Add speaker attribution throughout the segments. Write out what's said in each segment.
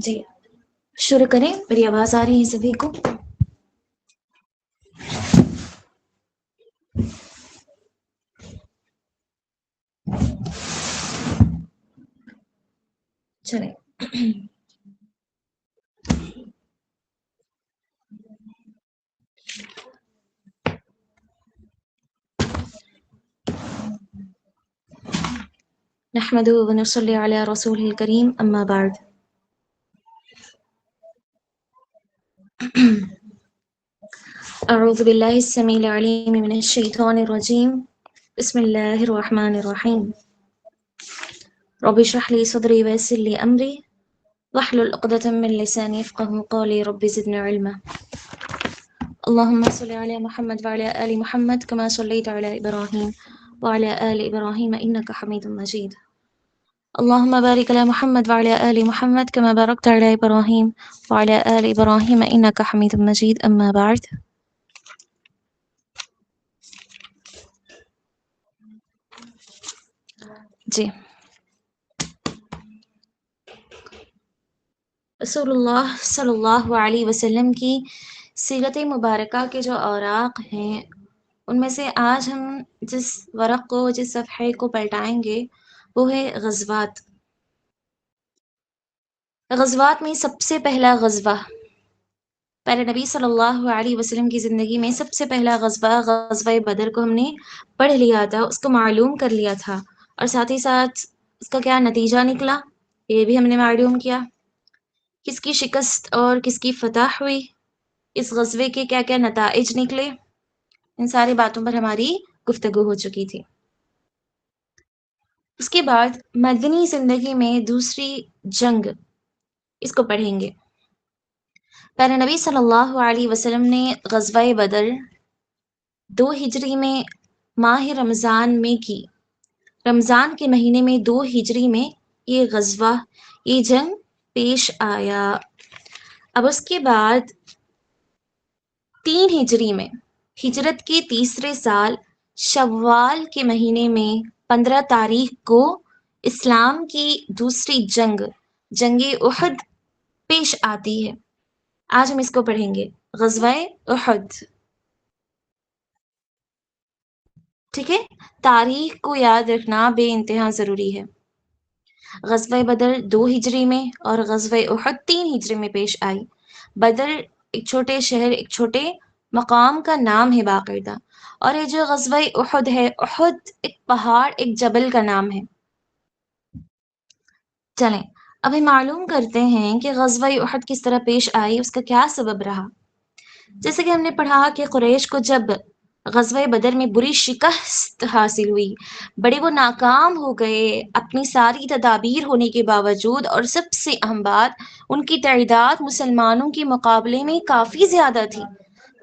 Speaker 1: جی شروع کریں، میری آواز آ رہی ہے سبھی کو؟ چلیں نحمده ونصلي على رسوله الكريم اما بعد. اعوذ باللہ السمیع العلیم من الشیطان الرجیم. بسم اللہ الرحمن الرحیم. رب اشرح لي صدری ويسر لي امری واحلل عقدة من لسانی يفقهوا قولی. رب زدنا علما. اللهم صل على محمد وعلى آل محمد كما صليت على إبراهيم وعلى آل إبراهيم إنك حميد مجيد. اللهم بارك على محمد وعلى آل محمد كما باركت على إبراهيم وعلى آل إبراهيم إنك حميد مجيد. أما بعد. جی رسول اللہ صلی اللہ علیہ وسلم کی سیرت مبارکہ کے جو اوراق ہیں ان میں سے آج ہم جس ورق کو، جس صفحے کو پلٹائیں گے وہ ہے غزوات. غزوات میں سب سے پہلا غزوہ، پہلے نبی صلی اللہ علیہ وسلم کی زندگی میں سب سے پہلا غزوہ غزوہ بدر کو ہم نے پڑھ لیا تھا، اس کو معلوم کر لیا تھا، اور ساتھ ہی ساتھ اس کا کیا نتیجہ نکلا یہ بھی ہم نے معلوم کیا. کس کی شکست اور کس کی فتح ہوئی، اس غزوے کے کیا کیا نتائج نکلے، ان ساری باتوں پر ہماری گفتگو ہو چکی تھی. اس کے بعد مدنی زندگی میں دوسری جنگ، اس کو پڑھیں گے. پہلے نبی صلی اللہ علیہ وسلم نے غزوہ بدر 2 ہجری میں ماہ رمضان میں کی. رمضان کے مہینے میں 2 ہجری میں یہ غزوہ، یہ جنگ پیش آیا. اب اس کے بعد 3 ہجری میں، ہجرت کے تیسرے سال شوال کے مہینے میں 15 تاریخ کو اسلام کی دوسری جنگ، جنگ احد پیش آتی ہے. آج ہم اس کو پڑھیں گے، غزوہ احد. ٹھیک ہے، تاریخ کو یاد رکھنا بے انتہا ضروری ہے. غزوہ بدر 2 ہجری میں اور غزوہ احد 3 ہجری میں پیش آئی. بدر ایک چھوٹے شہر، ایک چھوٹے مقام کا نام ہے باقاعدہ، اور یہ جو غزوہ احد ہے، احد ایک پہاڑ، ایک جبل کا نام ہے. چلیں اب ہم معلوم کرتے ہیں کہ غزوہ احد کس طرح پیش آئی، اس کا کیا سبب رہا. جیسے کہ ہم نے پڑھا کہ قریش کو جب غزوہ بدر میں بری شکست حاصل ہوئی، بڑے وہ ناکام ہو گئے اپنی ساری تدابیر ہونے کے باوجود، اور سب سے اہم بات ان کی تعداد مسلمانوں کے مقابلے میں کافی زیادہ تھی.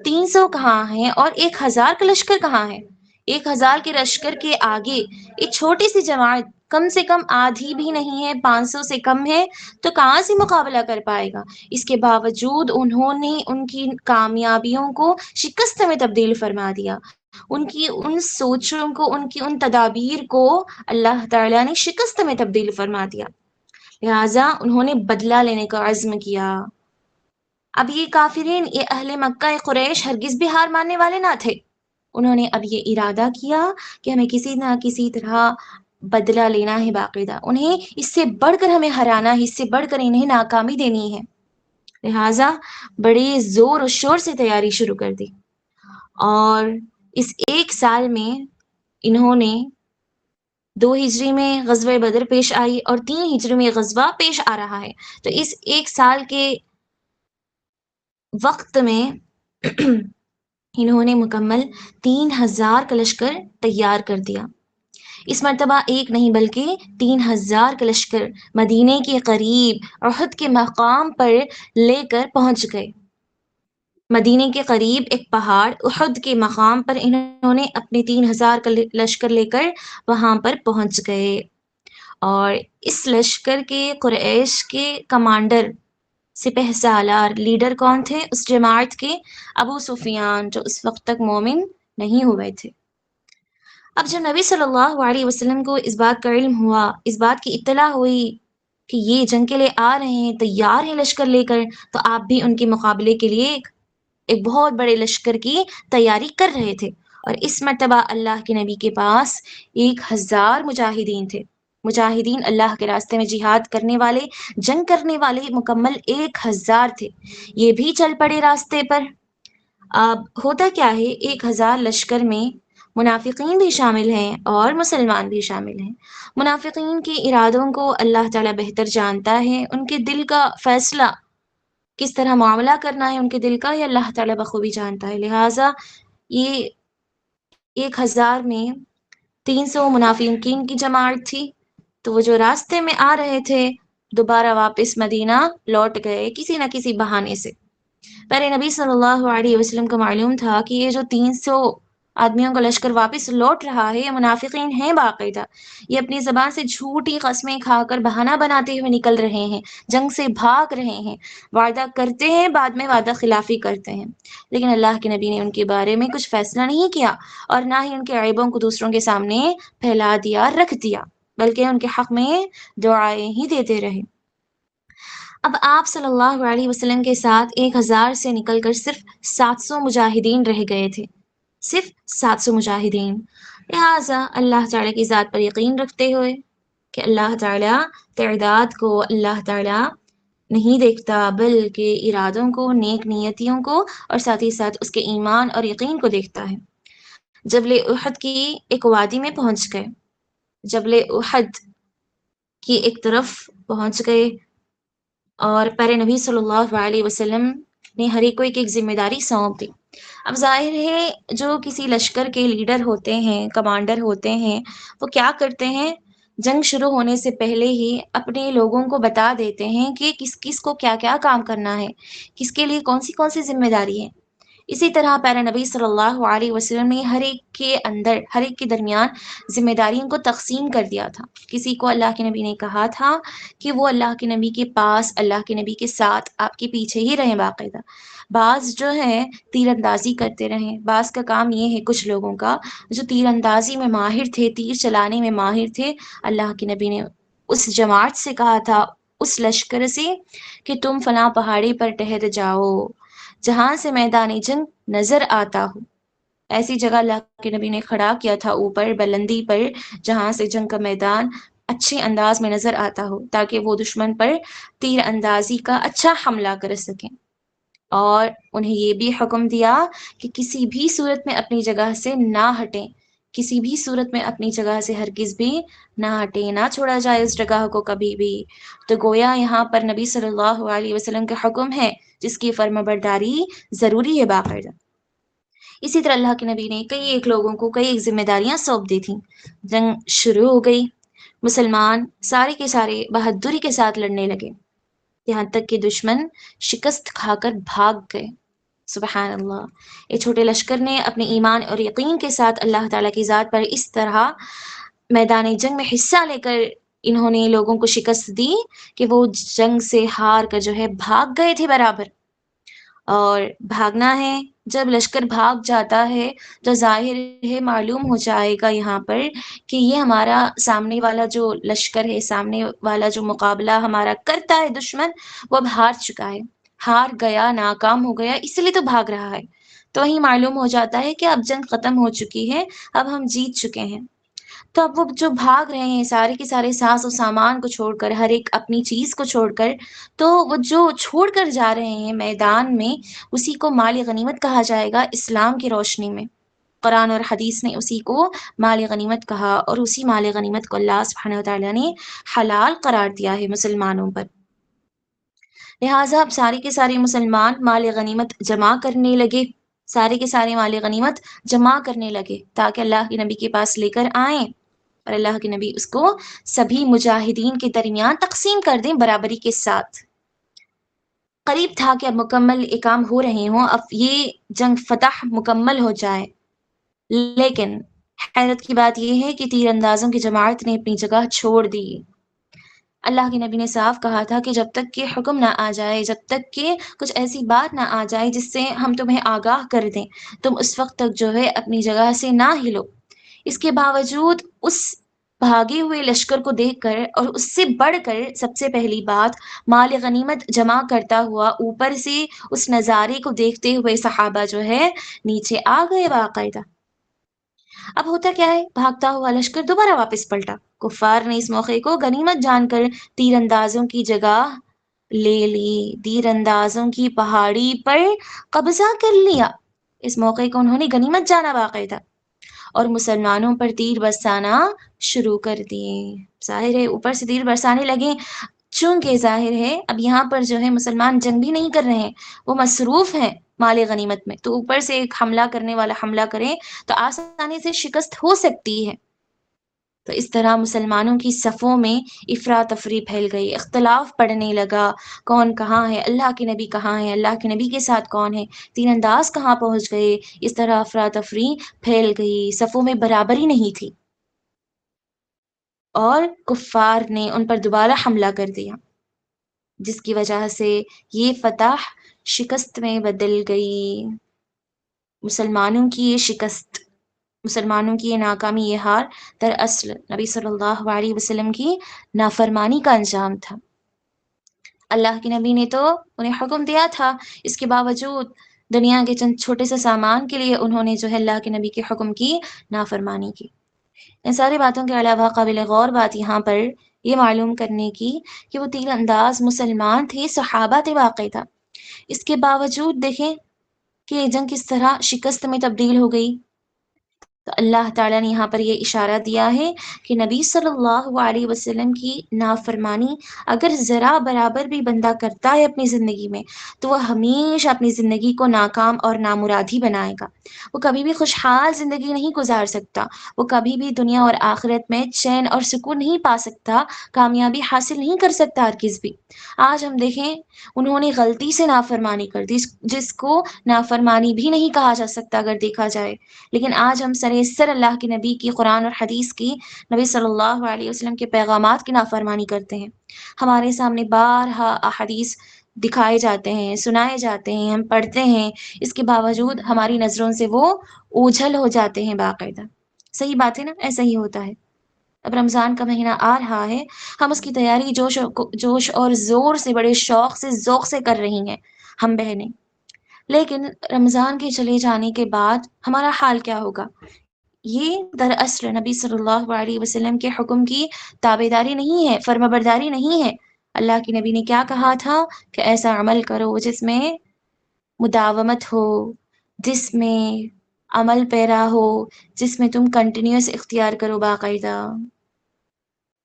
Speaker 1: 300 کہاں ہیں اور 1000 کا لشکر کہاں ہے. 1000 کے لشکر کے آگے ایک چھوٹی سی جماعت، کم سے کم آدھی بھی نہیں ہے، 500 سے کم ہے، تو کہاں سے مقابلہ کر پائے گا. اس کے باوجود انہوں نے ان کی کامیابیوں کو شکست میں تبدیل فرما دیا. ان کی ان سوچوں کو، ان کی ان تدابیر کو اللہ تعالیٰ نے شکست میں تبدیل فرما دیا. لہٰذا انہوں نے بدلہ لینے کا عزم کیا. اب یہ کافرین، یہ اہل مکہ، یہ قریش ہرگز بھی ہار ماننے والے نہ تھے. انہوں نے اب یہ ارادہ کیا کہ ہمیں کسی نہ کسی طرح بدلہ لینا ہے باقاعدہ، انہیں اس سے بڑھ کر ہمیں ہرانا ہے، اس سے بڑھ کر انہیں ناکامی دینی ہے. لہٰذا بڑے زور و شور سے تیاری شروع کر دی، اور اس 1 سال میں انہوں نے 2 ہجری میں غزوہ بدر پیش آئی اور 3 ہجری میں غزوہ پیش آ رہا ہے. تو اس 1 سال کے وقت میں انہوں نے مکمل 3000 کا لشکر تیار کر دیا. اس مرتبہ ایک نہیں بلکہ 3000 کا لشکر مدینے کے قریب احد کے مقام پر لے کر پہنچ گئے. مدینے کے قریب ایک پہاڑ احد کے مقام پر انہوں نے اپنے 3000 کا لشکر لے کر وہاں پر پہنچ گئے. اور اس لشکر کے قریش کے کمانڈر، سپہ سالار، لیڈر کون تھے اس جماعت کے؟ ابو سفیان، جو اس وقت تک مومن نہیں ہوئے تھے. اب جب نبی صلی اللہ علیہ وسلم کو اس بات کا علم ہوا، اس بات کی اطلاع ہوئی کہ یہ جنگ کے لیے آ رہے ہیں، تیار ہیں لشکر لے کر، تو آپ بھی ان کے مقابلے کے لیے ایک بہت بڑے لشکر کی تیاری کر رہے تھے۔ اور اس مرتبہ اللہ کے نبی کے پاس 1000 مجاہدین تھے۔ مجاہدین اللہ کے راستے میں جہاد کرنے والے، جنگ کرنے والے مکمل 1000 تھے۔ یہ بھی چل پڑے راستے پر۔ اب ہوتا کیا ہے، 1000 لشکر میں منافقین بھی شامل ہیں اور مسلمان بھی شامل ہیں۔ منافقین کے ارادوں کو اللہ تعالیٰ بہتر جانتا ہے، ان کے دل کا فیصلہ کس طرح معاملہ کرنا ہے ان کے دل کا، یہ اللہ تعالیٰ بخوبی جانتا ہے۔ لہٰذا یہ 1000 میں 300 منافقین کی جماعت تھی، تو وہ جو راستے میں آ رہے تھے دوبارہ واپس مدینہ لوٹ گئے کسی نہ کسی بہانے سے۔ پہلے نبی صلی اللہ علیہ وسلم کو معلوم تھا کہ یہ جو 300 آدمیوں کا لشکر واپس لوٹ رہا ہے یہ منافقین ہیں باقاعدہ، یہ اپنی زبان سے جھوٹی قسمیں کھا کر بہانہ بناتے ہوئے نکل رہے ہیں، جنگ سے بھاگ رہے ہیں، وعدہ کرتے ہیں بعد میں وعدہ خلافی کرتے ہیں۔ لیکن اللہ کے نبی نے ان کے بارے میں کچھ فیصلہ نہیں کیا اور نہ ہی ان کے عیبوں کو دوسروں کے سامنے پھیلا دیا، رکھ دیا، بلکہ ان کے حق میں دعائیں ہی دیتے رہے۔ اب آپ صلی اللہ علیہ وسلم کے ساتھ 1000 سے نکل کر صرف 700 مجاہدین رہ گئے تھے، صرف 700 مجاہدین۔ لہٰذا اللہ تعالیٰ کی ذات پر یقین رکھتے ہوئے کہ اللہ تعالیٰ تعداد کو اللہ تعالیٰ نہیں دیکھتا بلکہ ارادوں کو، نیک نیتیوں کو، اور ساتھ ہی ساتھ اس کے ایمان اور یقین کو دیکھتا ہے، جبل احد کی ایک وادی میں پہنچ گئے، جبل احد کی ایک طرف پہنچ گئے، اور پیارے نبی صلی اللہ علیہ وسلم نے ہر ایک کو ایک ایک ذمہ داری سونپ دی۔ اب ظاہر ہے جو کسی لشکر کے لیڈر ہوتے ہیں، کمانڈر ہوتے ہیں، وہ کیا کرتے ہیں، جنگ شروع ہونے سے پہلے ہی اپنے لوگوں کو بتا دیتے ہیں کہ کس کس کو کیا کیا کام کرنا ہے، کس کے لیے کون سی ذمہ داری ہے۔ اسی طرح پیارے نبی صلی اللہ علیہ وسلم نے ہر ایک کے اندر، ہر ایک کے درمیان ذمہ داریوں کو تقسیم کر دیا تھا۔ کسی کو اللہ کے نبی نے کہا تھا کہ وہ اللہ کے نبی کے پاس، اللہ کے نبی کے ساتھ، آپ کے پیچھے ہی رہیں باقاعدہ۔ بعض جو ہے تیر اندازی کرتے رہیں، بعض کا کام یہ ہے، کچھ لوگوں کا جو تیر اندازی میں ماہر تھے، تیر چلانے میں ماہر تھے، اللہ کے نبی نے اس جماعت سے کہا تھا، اس لشکر سے، کہ تم فلاں پہاڑی پر ٹہر جاؤ جہاں سے میدان جنگ نظر آتا ہو۔ ایسی جگہ اللہ کے نبی نے کھڑا کیا تھا اوپر بلندی پر، جہاں سے جنگ کا میدان اچھے انداز میں نظر آتا ہو، تاکہ وہ دشمن پر تیر اندازی کا اچھا حملہ کر سکیں۔ اور انہیں یہ بھی حکم دیا کہ کسی بھی صورت میں اپنی جگہ سے نہ ہٹیں، کسی بھی صورت میں اپنی جگہ سے ہرگز بھی نہ ہٹیں، نہ چھوڑا جائے اس جگہ کو کبھی بھی۔ تو گویا یہاں پر نبی صلی اللہ علیہ وسلم کا حکم ہے جس کی فرمانبرداری ضروری ہے باقاعدہ۔ اسی طرح اللہ کے نبی نے کئی ایک لوگوں کو کئی ایک ذمہ داریاں سونپ دی تھیں۔ جنگ شروع ہو گئی، مسلمان سارے کے سارے بہادری کے ساتھ لڑنے لگے، یہاں تک کہ دشمن شکست کھا کر بھاگ گئے۔ سبحان اللہ! ایک چھوٹے لشکر نے اپنے ایمان اور یقین کے ساتھ اللہ تعالیٰ کی ذات پر اس طرح میدان جنگ میں حصہ لے کر انہوں نے لوگوں کو شکست دی کہ وہ جنگ سے ہار کر جو ہے بھاگ گئے تھے برابر۔ اور بھاگنا ہے، جب لشکر بھاگ جاتا ہے تو ظاہر ہے معلوم ہو جائے گا یہاں پر کہ یہ ہمارا سامنے والا جو لشکر ہے، سامنے والا جو مقابلہ ہمارا کرتا ہے دشمن، وہ اب ہار چکا ہے، ہار گیا، ناکام ہو گیا، اس لیے تو بھاگ رہا ہے۔ تو وہیں معلوم ہو جاتا ہے کہ اب جنگ ختم ہو چکی ہے، اب ہم جیت چکے ہیں۔ تو اب وہ جو بھاگ رہے ہیں سارے کے سارے ساز و سامان کو چھوڑ کر، ہر ایک اپنی چیز کو چھوڑ کر، تو وہ جو چھوڑ کر جا رہے ہیں میدان میں، اسی کو مال غنیمت کہا جائے گا اسلام کی روشنی میں۔ قرآن اور حدیث نے اسی کو مال غنیمت کہا، اور اسی مال غنیمت کو اللہ سبحانہ وتعالیٰ نے حلال قرار دیا ہے مسلمانوں پر۔ لہٰذا اب سارے کے سارے مسلمان مال غنیمت جمع کرنے لگے، سارے کے سارے مال غنیمت جمع کرنے لگے تاکہ اللہ کے نبی کے پاس لے کر آئیں، اور اللہ کے نبی اس کو سبھی مجاہدین کے درمیان تقسیم کر دیں برابری کے ساتھ۔ قریب تھا کہ اب مکمل اقام ہو رہے ہوں، اب یہ جنگ فتح مکمل ہو جائے، لیکن حیرت کی بات یہ ہے کہ تیر اندازوں کی جماعت نے اپنی جگہ چھوڑ دی۔ اللہ کے نبی نے صاف کہا تھا کہ جب تک کہ حکم نہ آ جائے، جب تک کہ کچھ ایسی بات نہ آ جائے جس سے ہم تمہیں آگاہ کر دیں، تم اس وقت تک جو ہے اپنی جگہ سے نہ ہلو۔ اس کے باوجود اس بھاگے ہوئے لشکر کو دیکھ کر اور اس سے بڑھ کر سب سے پہلی بات مال غنیمت جمع کرتا ہوا اوپر سے اس نظارے کو دیکھتے ہوئے صحابہ جو ہے نیچے آ گئے باقاعدہ۔ اب ہوتا کیا ہے، بھاگتا ہوا لشکر دوبارہ واپس پلٹا۔ کفار نے اس موقع کو غنیمت جان کر تیر اندازوں کی جگہ لے لی، تیر اندازوں کی پہاڑی پر قبضہ کر لیا۔ اس موقع کو انہوں نے غنیمت جانا باقاعدہ، اور مسلمانوں پر تیر برسانا شروع کر دیے۔ ظاہر ہے اوپر سے تیر برسانے لگے، چونکہ ظاہر ہے اب یہاں پر جو ہے مسلمان جنگ بھی نہیں کر رہے ہیں، وہ مصروف ہیں مال غنیمت میں، تو اوپر سے ایک حملہ کرنے والا حملہ کرے تو آسانی سے شکست ہو سکتی ہے۔ تو اس طرح مسلمانوں کی صفوں میں افراتفری پھیل گئی، اختلاف پڑنے لگا، کون کہاں ہے، اللہ کے نبی کہاں ہے، اللہ کے نبی کے ساتھ کون ہے، تیر انداز کہاں پہنچ گئے، اس طرح افراتفری پھیل گئی، صفوں میں برابری نہیں تھی، اور کفار نے ان پر دوبارہ حملہ کر دیا، جس کی وجہ سے یہ فتح شکست میں بدل گئی۔ مسلمانوں کی یہ شکست، مسلمانوں کی یہ ناکامی، یہ ہار دراصل نبی صلی اللہ علیہ وسلم کی نافرمانی کا انجام تھا۔ اللہ کے نبی نے تو انہیں حکم دیا تھا، اس کے باوجود دنیا کے چند چھوٹے سے سامان کے لیے انہوں نے جو ہے اللہ کے نبی کے حکم کی نافرمانی کی۔ ان ساری باتوں کے علاوہ قابل غور بات یہاں پر یہ معلوم کرنے کی کہ وہ تیر انداز مسلمان تھے، صحابہ تھے واقعہ، اس کے باوجود دیکھیں کہ یہ جنگ کس طرح شکست میں تبدیل ہو گئی۔ تو اللہ تعالیٰ نے یہاں پر یہ اشارہ دیا ہے کہ نبی صلی اللہ علیہ وسلم کی نافرمانی اگر ذرا برابر بھی بندہ کرتا ہے اپنی زندگی میں، تو وہ ہمیشہ اپنی زندگی کو ناکام اور نامراد ہی بنائے گا۔ وہ کبھی بھی خوشحال زندگی نہیں گزار سکتا، وہ کبھی بھی دنیا اور آخرت میں چین اور سکون نہیں پا سکتا، کامیابی حاصل نہیں کر سکتا ہرگز بھی۔ آج ہم دیکھیں انہوں نے غلطی سے نافرمانی کر دی، جس کو نافرمانی بھی نہیں کہا جا سکتا اگر دیکھا جائے، لیکن آج ہم سر اللہ کے نبی کی، قرآن اور حدیث کی، نبی صلی اللہ علیہ وسلم کے پیغامات کی نافرمانی کرتے ہیں۔ ہمارے سامنے بارہا احادیث دکھائے جاتے ہیں، سنائے جاتے ہیں، ہم پڑھتے ہیں، اس کے باوجود ہماری نظروں سے وہ اوجھل ہو جاتے ہیں باقاعدہ۔ صحیح بات ہے نا، ایسا ہی ہوتا ہے۔ اب رمضان کا مہینہ آ رہا ہے، ہم اس کی تیاری جوش اور زور سے، بڑے شوق سے، ذوق سے کر رہی ہیں ہم بہنیں، لیکن رمضان کے چلے جانے کے بعد ہمارا حال کیا ہوگا؟ یہ دراصل نبی صلی اللہ علیہ وسلم کے حکم کی تابعداری نہیں ہے، فرمانبرداری نہیں ہے۔ اللہ کے نبی نے کیا کہا تھا کہ ایسا عمل کرو جس میں مداومت ہو، جس میں عمل پیرا ہو، جس میں تم کنٹینیوس اختیار کرو باقاعدہ۔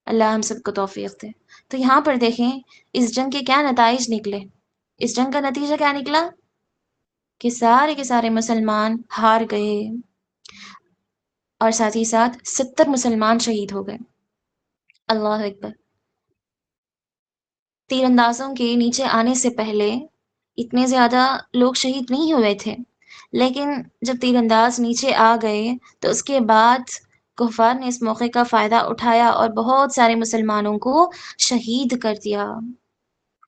Speaker 1: اللہ ہم سب کو توفیق دے۔ تو یہاں پر دیکھیں اس جنگ کے کیا نتائج نکلے۔ اس جنگ کا نتیجہ کیا نکلا کہ سارے کے سارے مسلمان ہار گئے، اور ساتھ ہی ساتھ 70 مسلمان شہید ہو گئے۔ اللہ اکبر۔ تیر اندازوں کے نیچے آنے سے پہلے اتنے زیادہ لوگ شہید نہیں ہوئے تھے، لیکن جب تیر انداز نیچے آ گئے تو اس کے بعد کفار نے اس موقع کا فائدہ اٹھایا اور بہت سارے مسلمانوں کو شہید کر دیا،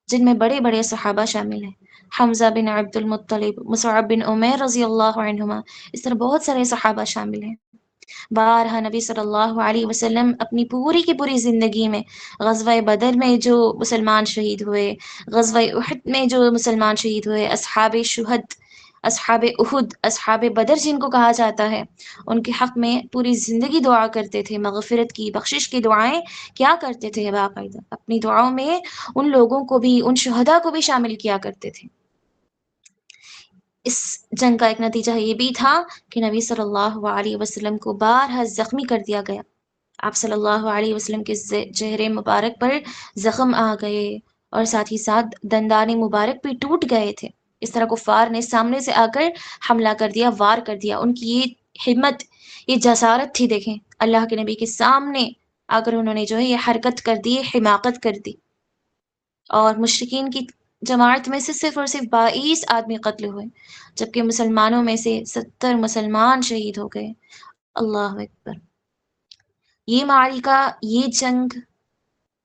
Speaker 1: جن میں بڑے بڑے صحابہ شامل ہیں، حمزہ بن عبد المطلب، مصعب بن عمیر رضی اللہ عنہما، اس طرح بہت سارے صحابہ شامل ہیں۔ بارہا نبی صلی اللہ علیہ وسلم اپنی پوری کی پوری زندگی میں غزوہ بدر میں جو مسلمان شہید ہوئے، غزوہ احد میں جو مسلمان شہید ہوئے، اصحاب شہد، اصحاب احد، اصحاب بدر جن کو کہا جاتا ہے، ان کے حق میں پوری زندگی دعا کرتے تھے، مغفرت کی، بخشش کی دعائیں کیا کرتے تھے باقاعدہ، اپنی دعاؤں میں ان لوگوں کو بھی، ان شہداء کو بھی شامل کیا کرتے تھے۔ اس جنگ کا ایک نتیجہ یہ بھی تھا کہ نبی صلی اللہ علیہ وسلم کو بارہا زخمی کر دیا گیا۔ آپ صلی اللہ علیہ وسلم کے چہرے مبارک پر زخم آ گئے، اور ساتھ ہی ساتھ دندان مبارک بھی ٹوٹ گئے تھے۔ اس طرح کفار نے سامنے سے آ کر حملہ کر دیا، وار کر دیا۔ ان کی یہ ہمت، یہ جسارت تھی، دیکھیں اللہ کے نبی کے سامنے آ کر انہوں نے جو ہے یہ حرکت کر دی، حماقت کر دی، اور مشرکین کی جماعت میں سے صرف اور صرف 22 آدمی قتل ہوئے، جبکہ مسلمانوں میں سے 70 مسلمان شہید ہو گئے۔ اللہ اکبر۔ یہ معرکہ، یہ جنگ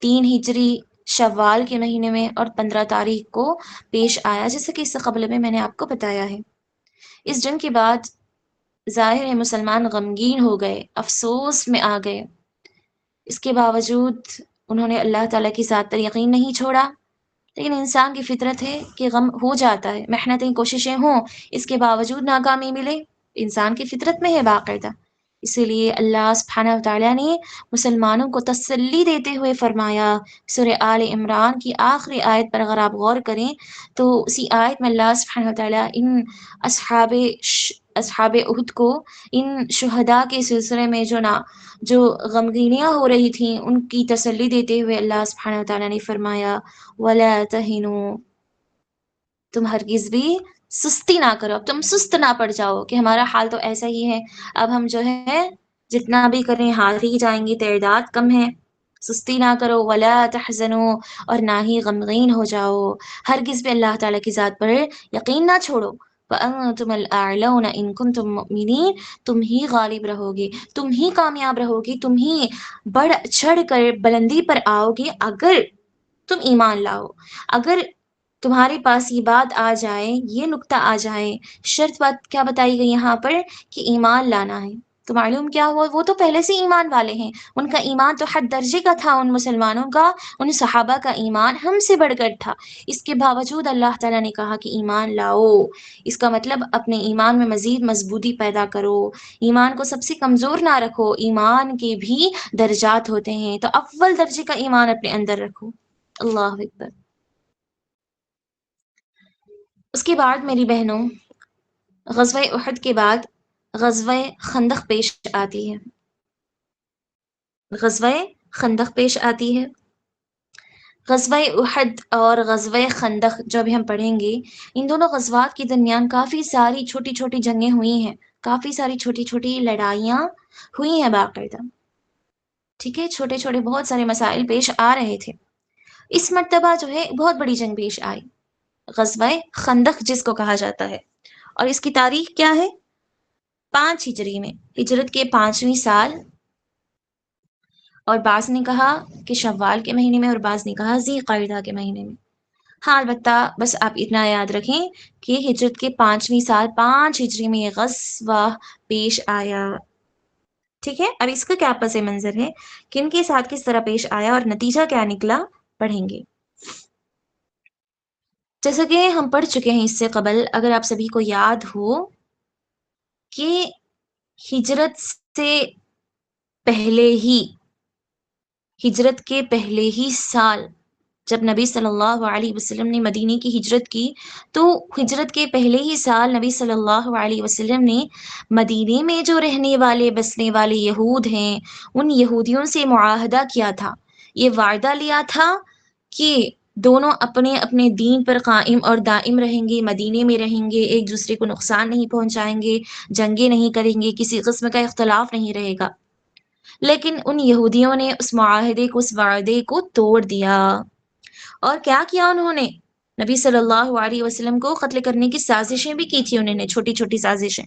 Speaker 1: 3 ہجری شوال کے مہینے میں اور 15 تاریخ کو پیش آیا، جیسے کہ اس سے قبل میں نے آپ کو بتایا ہے۔ اس جنگ کے بعد ظاہر ہے مسلمان غمگین ہو گئے، افسوس میں آ گئے، اس کے باوجود انہوں نے اللہ تعالیٰ کی ذات پر یقین نہیں چھوڑا۔ لیکن انسان کی فطرت ہے کہ غم ہو جاتا ہے، محنتیں کوششیں ہوں، اس کے باوجود ناکامی ملے، انسان کی فطرت میں ہے باقاعدہ۔ اسی لیے اللہ سبحانہ وتعالیٰ نے مسلمانوں کو تسلی دیتے ہوئے فرمایا، سورہ آل عمران کی آخری آیت پر اگر آپ غور کریں تو اسی آیت میں اللہ سبحانہ وتعالیٰ ان اصحاب احد کو، ان شہداء کے سلسلے میں جو غمگینیاں ہو رہی تھیں ان کی تسلی دیتے ہوئے اللہ سبحانہ وتعالیٰ نے فرمایا وَلَا تَهِنُوا، تم ہرگز بھی سستی نہ کرو، اب تم سست نہ پڑ جاؤ کہ ہمارا حال تو ایسا ہی ہے، اب ہم جو ہے جتنا بھی کریں ہار ہی جائیں گے، تعداد کم ہے۔ سستی نہ کرو، ولا تحزنوا، اور نہ ہی غمگین ہو جاؤ، ہرگز بھی اللہ تعالیٰ کی ذات پر یقین نہ چھوڑو۔ وَأَنْتُمُ الْأَعْلَوْنَ إِن كُنتُم مُؤْمِنِينَ، تم ہی غالب رہو گے، تم ہی کامیاب رہو گے، تم ہی بڑھ چڑھ کر بلندی پر آؤ گے اگر تم ایمان لاؤ، اگر تمہارے پاس یہ بات آ جائے، یہ نقطہ آ جائے۔ شرط بات کیا بتائی گئی یہاں پر کہ ایمان لانا ہے۔ تو معلوم کیا ہوا، وہ تو پہلے سے ایمان والے ہیں، ان کا ایمان تو حد درجے کا تھا، ان مسلمانوں کا، ان صحابہ کا ایمان ہم سے بڑھ کر تھا۔ اس کے باوجود اللہ تعالیٰ نے کہا کہ ایمان لاؤ، اس کا مطلب اپنے ایمان میں مزید مضبوطی پیدا کرو، ایمان کو سب سے کمزور نہ رکھو، ایمان کے بھی درجات ہوتے ہیں، تو اول درجے کا ایمان اپنے اندر رکھو۔ اللہ اکبر۔ اس کے بعد میری بہنوں، غزوہ احد کے بعد غزوہ خندق پیش آتی ہے، غزوہ خندق پیش آتی ہے۔ غزوہ احد اور غزوہ خندق جو ابھی ہم پڑھیں گے، ان دونوں غزوات کے درمیان کافی ساری چھوٹی چھوٹی جنگیں ہوئی ہیں، کافی ساری چھوٹی چھوٹی لڑائیاں ہوئی ہیں باقاعدہ، ٹھیک ہے، چھوٹے چھوٹے بہت سارے مسائل پیش آ رہے تھے۔ اس مرتبہ جو ہے بہت بڑی جنگ پیش آئی، غزوہ خندق جس کو کہا جاتا ہے، اور اس کی تاریخ کیا ہے؟ 5 ہجری میں، ہجرت کے 5ویں سال، اور بعض نے کہا کہ شوال کے مہینے میں، اور بعض نے کہا ذی قعدہ کے مہینے میں۔ ہاں البتہ بس آپ اتنا یاد رکھیں کہ ہجرت کے 5ویں سال 5 ہجری میں یہ غزوہ پیش آیا، ٹھیک ہے۔ اب اس کا کیا پس منظر ہے، کن کے ساتھ کس طرح پیش آیا اور نتیجہ کیا نکلا، پڑھیں گے۔ جیسا کہ ہم پڑھ چکے ہیں اس سے قبل، اگر آپ سبھی کو یاد ہو کہ ہجرت سے پہلے ہی، ہجرت کے پہلے ہی سال جب نبی صلی اللہ علیہ وسلم نے مدینے کی ہجرت کی، تو ہجرت کے پہلے ہی سال نبی صلی اللہ علیہ وسلم نے مدینے میں جو رہنے والے بسنے والے یہود ہیں، ان یہودیوں سے معاہدہ کیا تھا، یہ وعدہ لیا تھا کہ دونوں اپنے اپنے دین پر قائم اور دائم رہیں گے، مدینے میں رہیں گے، ایک دوسرے کو نقصان نہیں پہنچائیں گے، جنگیں نہیں کریں گے، کسی قسم کا اختلاف نہیں رہے گا۔ لیکن ان یہودیوں نے اس معاہدے کو، اس وعدے کو توڑ دیا، اور کیا کیا انہوں نے؟ نبی صلی اللہ علیہ وسلم کو قتل کرنے کی سازشیں بھی کی تھی انہوں نے، چھوٹی چھوٹی سازشیں۔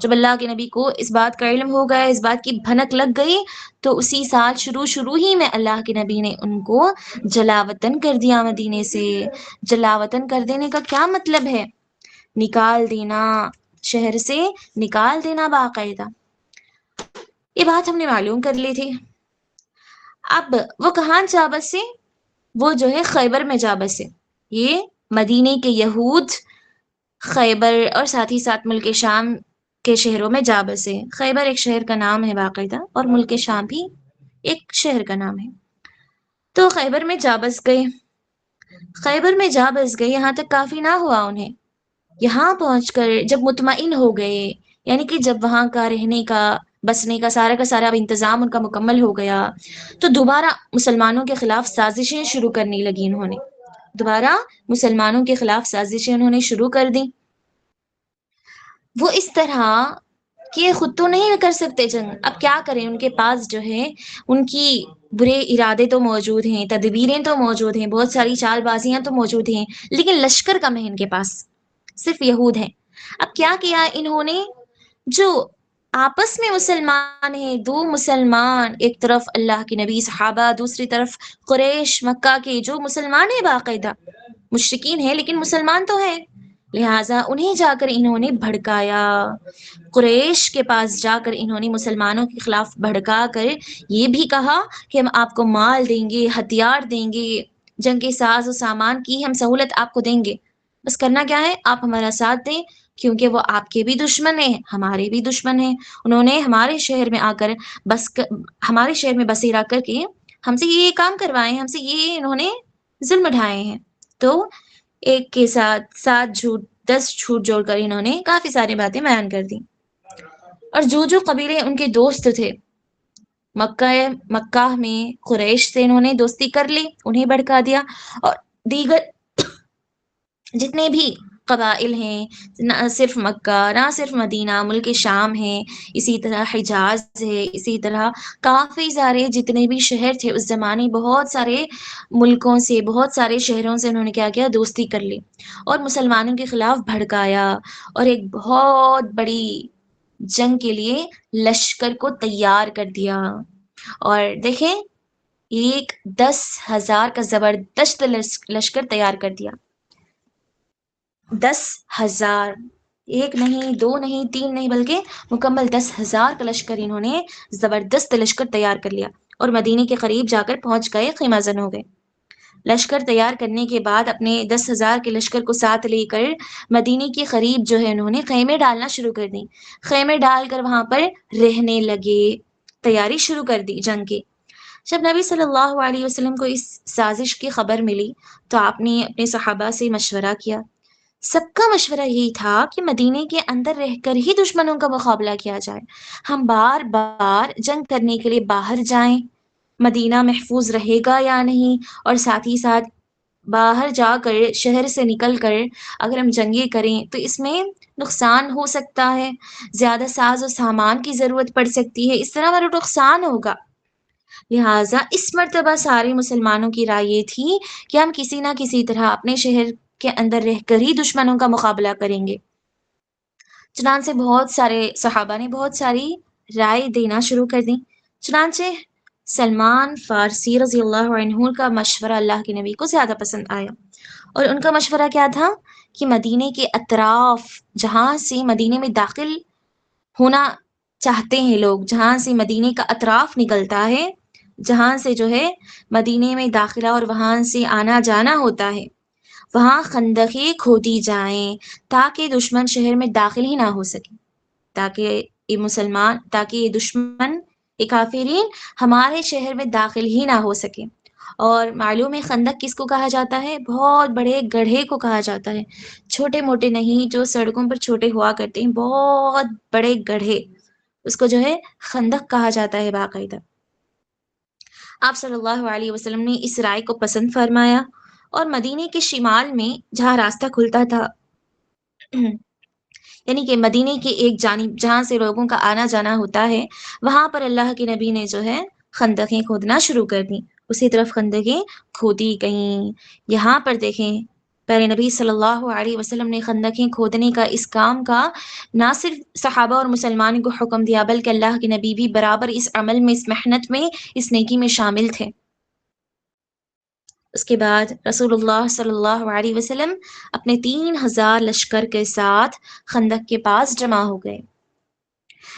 Speaker 1: جب اللہ کے نبی کو اس بات کا علم ہو گیا، اس بات کی بھنک لگ گئی، تو اسی سال شروع ہی میں اللہ کے نبی نے ان کو جلا وطن کر دیا مدینے سے۔ جلا وطن کر دینے کا کیا مطلب ہے؟ نکال دینا، شہر سے نکال دینا باقاعدہ۔ یہ بات ہم نے معلوم کر لی تھی۔ اب وہ کہاں جا بسے؟ وہ جو ہے خیبر میں جا بسے۔ یہ مدینے کے یہود خیبر اور ساتھ ہی ساتھ ملک شام کے شہروں میں جا بسے۔ خیبر ایک شہر کا نام ہے باقاعدہ، اور ملک شام بھی ایک شہر کا نام ہے۔ تو خیبر میں جا بس گئے، خیبر میں جا بس گئے، یہاں تک کافی نہ ہوا انہیں۔ یہاں پہنچ کر جب مطمئن ہو گئے، یعنی کہ جب وہاں کا رہنے کا، بسنے کا سارا انتظام ان کا مکمل ہو گیا، تو دوبارہ مسلمانوں کے خلاف سازشیں شروع کرنے لگی انہوں نے، دوبارہ مسلمانوں کے خلاف سازشیں انہوں نے شروع کر دیں۔ وہ اس طرح کہ خود تو نہیں کر سکتے جنگ، اب کیا کریں، ان کے پاس جو ہے ان کی برے ارادے تو موجود ہیں، تدبیریں تو موجود ہیں، بہت ساری چال بازیاں تو موجود ہیں، لیکن لشکر کم ہے ان کے پاس، صرف یہود ہیں۔ اب کیا کیا انہوں نے، جو آپس میں مسلمان ہیں، دو مسلمان، ایک طرف اللہ کے نبی صحابہ، دوسری طرف قریش مکہ کے جو مسلمان ہیں باقاعدہ، مشرکین ہیں لیکن مسلمان تو ہیں، لہٰذا انہیں جا کر انہوں نے بھڑکایا، قریش کے پاس جا کر انہوں نے مسلمانوں کے خلاف بھڑکا کر یہ بھی کہا کہ ہم آپ کو مال دیں گے، ہتھیار دیں گے، جنگ کے ساز و سامان کی ہم سہولت آپ کو دیں گے، بس کرنا کیا ہے، آپ ہمارا ساتھ دیں، کیونکہ وہ آپ کے بھی دشمن ہیں، ہمارے بھی دشمن ہیں، انہوں نے ہمارے شہر میں آ کر ہمارے شہر میں بسیرا کر کے ہم سے یہ کام کروائے ہیں، ہم سے یہ انہوں نے ظلم اٹھائے ہیں۔ تو ایک کے ساتھ 7 جھوٹ 10 جھوٹ جوڑ کر انہوں نے کافی ساری باتیں بیان کر دی، اور جو قبیلے ان کے دوست تھے مکہ میں قریش سے انہوں نے دوستی کر لی، انہیں بھڑکا دیا، اور دیگر جتنے بھی قبائل ہیں، نہ صرف مکہ، نہ صرف مدینہ، ملک شام ہے، اسی طرح حجاز ہے، اسی طرح کافی سارے جتنے بھی شہر تھے اس زمانے، بہت سارے ملکوں سے، بہت سارے شہروں سے انہوں نے کیا کیا، دوستی کر لی اور مسلمانوں کے خلاف بھڑکایا، اور ایک بہت بڑی جنگ کے لیے لشکر کو تیار کر دیا۔ اور دیکھیں، 10,000 کا زبردست لشکر تیار کر دیا، 10,000، ایک نہیں، دو نہیں، تین نہیں، بلکہ مکمل 10,000 کا لشکر انہوں نے زبردست لشکر تیار کر لیا، اور مدینے کے قریب جا کر پہنچ گئے، خیمہ زن ہو گئے۔ لشکر تیار کرنے کے بعد اپنے 10,000 کے لشکر کو ساتھ لے کر مدینے کے قریب جو ہے انہوں نے خیمے ڈالنا شروع کر دی، خیمے ڈال کر وہاں پر رہنے لگے، تیاری شروع کر دی جنگ کی۔ جب نبی صلی اللہ علیہ وسلم کو اس سازش کی خبر ملی تو آپ نے اپنے صحابہ سے مشورہ کیا، سب کا مشورہ یہی تھا کہ مدینے کے اندر رہ کر ہی دشمنوں کا مقابلہ کیا جائے، ہم بار بار جنگ کرنے کے لیے باہر جائیں، مدینہ محفوظ رہے گا یا نہیں، اور ساتھ ہی ساتھ باہر جا کر، شہر سے نکل کر اگر ہم جنگیں کریں تو اس میں نقصان ہو سکتا ہے، زیادہ ساز و سامان کی ضرورت پڑ سکتی ہے، اس طرح ہمارا نقصان ہوگا۔ لہٰذا اس مرتبہ سارے مسلمانوں کی رائے یہ تھی کہ ہم کسی نہ کسی طرح اپنے شہر کے اندر رہ کر ہی دشمنوں کا مقابلہ کریں گے۔ چنانچہ بہت سارے صحابہ نے بہت ساری رائے دینا شروع کر دی، چنانچہ سلمان فارسی رضی اللہ عنہ کا مشورہ اللہ کے نبی کو زیادہ پسند آیا، اور ان کا مشورہ کیا تھا کہ مدینے کے اطراف، جہاں سے مدینے میں داخل ہونا چاہتے ہیں لوگ، جہاں سے مدینے کا اطراف نکلتا ہے، جہاں سے جو ہے مدینے میں داخلہ اور وہاں سے آنا جانا ہوتا ہے، وہاں خندقیں کھودی جائیں تاکہ دشمن شہر میں داخل ہی نہ ہو سکے، تاکہ یہ دشمن، یہ کافرین ہمارے شہر میں داخل ہی نہ ہو سکے۔ اور معلوم ہے خندق کس کو کہا جاتا ہے؟ بہت بڑے گڑھے کو کہا جاتا ہے، چھوٹے موٹے نہیں جو سڑکوں پر چھوٹے ہوا کرتے ہیں، بہت بڑے گڑھے، اس کو جو ہے خندق کہا جاتا ہے باقاعدہ۔ آپ صلی اللہ علیہ وسلم نے اس رائے کو پسند فرمایا، اور مدینے کے شمال میں جہاں راستہ کھلتا تھا، یعنی کہ مدینے کی ایک جانب جہاں سے لوگوں کا آنا جانا ہوتا ہے، وہاں پر اللہ کے نبی نے جو ہے خندقیں کھودنا شروع کر دی، اسی طرف خندقیں کھودی گئیں۔ یہاں پر دیکھیں، پہلے نبی صلی اللہ علیہ وسلم نے خندقیں کھودنے کا اس کام کا نہ صرف صحابہ اور مسلمان کو حکم دیا، بلکہ اللہ کے نبی بھی برابر اس عمل میں، اس محنت میں، اس نیکی میں شامل تھے۔ اس کے بعد رسول اللہ صلی اللہ علیہ وسلم اپنے 3,000 لشکر کے ساتھ خندق کے پاس جمع ہو گئے۔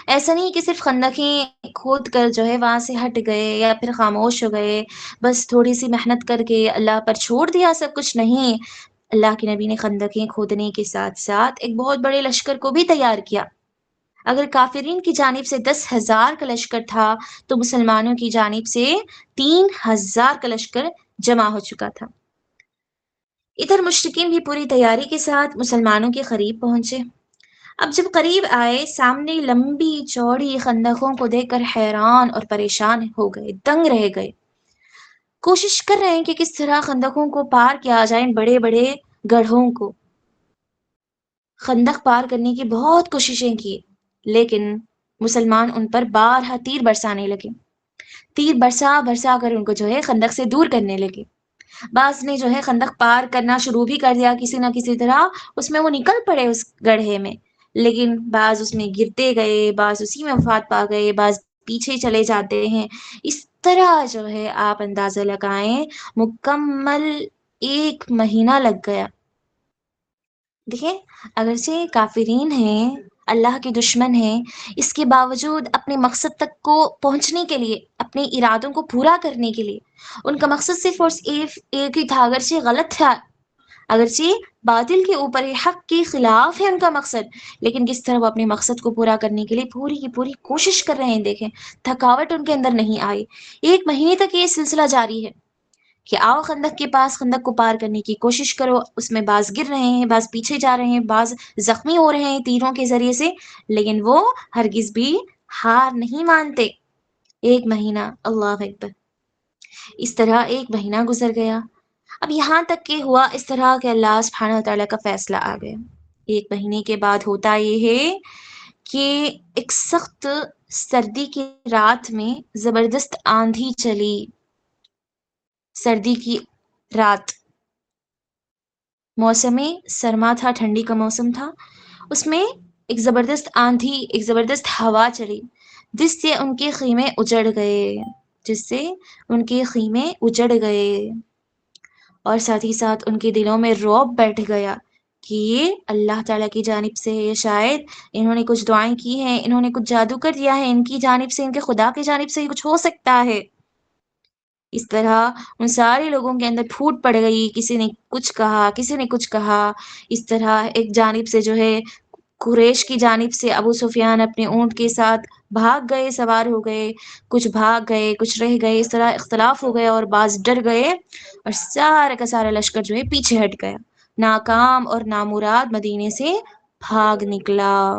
Speaker 1: ایسا نہیں کہ صرف خندقیں کھود کر جو ہے وہاں سے ہٹ گئے یا پھر خاموش ہو گئے، بس تھوڑی سی محنت کر کے اللہ پر چھوڑ دیا سب کچھ، نہیں، اللہ کے نبی نے خندقیں کھودنے کے ساتھ ساتھ ایک بہت بڑے لشکر کو بھی تیار کیا۔ اگر کافرین کی جانب سے 10,000 کا لشکر تھا تو مسلمانوں کی جانب سے 3,000 کا لشکر جمع ہو چکا تھا۔ ادھر مشرکین بھی پوری تیاری کے ساتھ مسلمانوں کے قریب پہنچے۔ اب جب قریب آئے، سامنے لمبی چوڑی خندقوں کو دیکھ کر حیران اور پریشان ہو گئے، دنگ رہ گئے، کوشش کر رہے ہیں کہ کس طرح خندقوں کو پار کیا جائے، بڑے بڑے گڑھوں کو خندق پار کرنے کی بہت کوششیں کی، لیکن مسلمان ان پر بارہا تیر برسانے لگے، تیر برسا برسا کر ان کو جو ہے خندق سے دور کرنے لگے۔ بعض نے جو ہے خندق پار کرنا شروع بھی کر دیا کسی نہ کسی طرح، اس میں وہ نکل پڑے اس گڑھے میں، لیکن بعض اس میں گرتے گئے، بعض اسی میں وفات پا گئے، بعض پیچھے چلے جاتے ہیں۔ اس طرح جو ہے آپ اندازہ لگائیں، مکمل 1 مہینہ لگ گیا۔ دیکھیں، اگرچہ کافرین ہیں، اللہ کے دشمن ہیں، اس کے باوجود اپنے مقصد تک کو پہنچنے کے لیے، اپنے ارادوں کو پورا کرنے کے لیے، ان کا مقصد صرف اور صرف ایک ہی تھا، اگرچہ غلط تھا، اگرچہ باطل کے اوپر حق کے خلاف ہے ان کا مقصد، لیکن کس طرح وہ اپنے مقصد کو پورا کرنے کے لیے پوری کی پوری کوشش کر رہے ہیں۔ دیکھیں، تھکاوٹ ان کے اندر نہیں آئی۔ 1 مہینے تک یہ سلسلہ جاری ہے کہ آؤ خندق کے پاس، خندق کو پار کرنے کی کوشش کرو۔ اس میں بعض گر رہے ہیں، بعض پیچھے جا رہے ہیں، بعض زخمی ہو رہے ہیں تیروں کے ذریعے سے، لیکن وہ ہرگز بھی ہار نہیں مانتے۔ 1 مہینہ، اللہ اکبر، اس طرح 1 مہینہ گزر گیا۔ اب یہاں تک کہ ہوا اس طرح کہ اللہ سبحانہ وتعالیٰ کا فیصلہ آ گیا۔ 1 مہینے کے بعد ہوتا یہ ہے کہ ایک سخت سردی کی رات میں زبردست آندھی چلی۔ سردی کی رات، موسم سرما تھا، ٹھنڈی کا موسم تھا، اس میں ایک زبردست آندھی، ایک زبردست ہوا چلی، جس سے ان کے خیمے اجڑ گئے، جس سے ان کے خیمے اجڑ گئے، اور ساتھ ہی ساتھ ان کے دلوں میں رعب بیٹھ گیا کہ یہ اللہ تعالیٰ کی جانب سے ہے، شاید انہوں نے کچھ دعائیں کی ہیں، انہوں نے کچھ جادو کر دیا ہے، ان کی جانب سے، ان کے خدا کی جانب سے یہ کچھ ہو سکتا ہے۔ اس طرح ان سارے لوگوں کے اندر پھوٹ پڑ گئی، کسی نے کچھ کہا، کسی نے کچھ کہا۔ اس طرح ایک جانب سے جو ہے قریش کی جانب سے ابو سفیان اپنے اونٹ کے ساتھ بھاگ گئے، سوار ہو گئے، کچھ بھاگ گئے، کچھ رہ گئے، اس طرح اختلاف ہو گیا اور بعض ڈر گئے، اور سارا کا سارا لشکر جو ہے پیچھے ہٹ گیا، ناکام اور نامراد مدینے سے بھاگ نکلا۔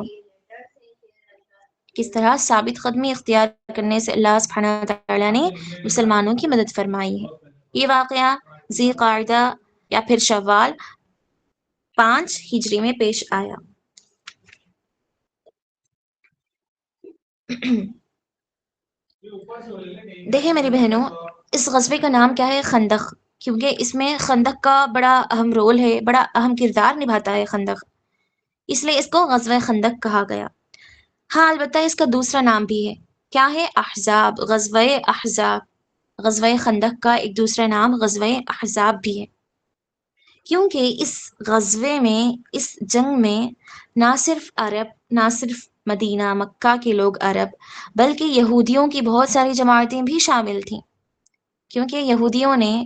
Speaker 1: کس طرح ثابت قدمی اختیار کرنے سے اللہ سبحانہ وتعالیٰ نے مسلمانوں کی مدد فرمائی ہے۔ یہ واقعہ ذی قعدہ یا پھر شوال 5 ہجری میں پیش آیا۔ دیکھیں میری بہنوں، اس غزوے کا نام کیا ہے؟ خندق، کیونکہ اس میں خندق کا بڑا اہم رول ہے، بڑا اہم کردار نبھاتا ہے خندق، اس لیے اس کو غزوہ خندق کہا گیا۔ ہاں، البتہ اس کا دوسرا نام بھی ہے، کیا ہے؟ احزاب، غزوہ احزاب۔ غزوہ خندق کا ایک دوسرا نام غزوہ احزاب بھی ہے، کیونکہ اس غزوے میں، اس جنگ میں نہ صرف عرب، نہ صرف مدینہ مکہ کے لوگ عرب، بلکہ یہودیوں کی بہت ساری جماعتیں بھی شامل تھیں، کیونکہ یہودیوں نے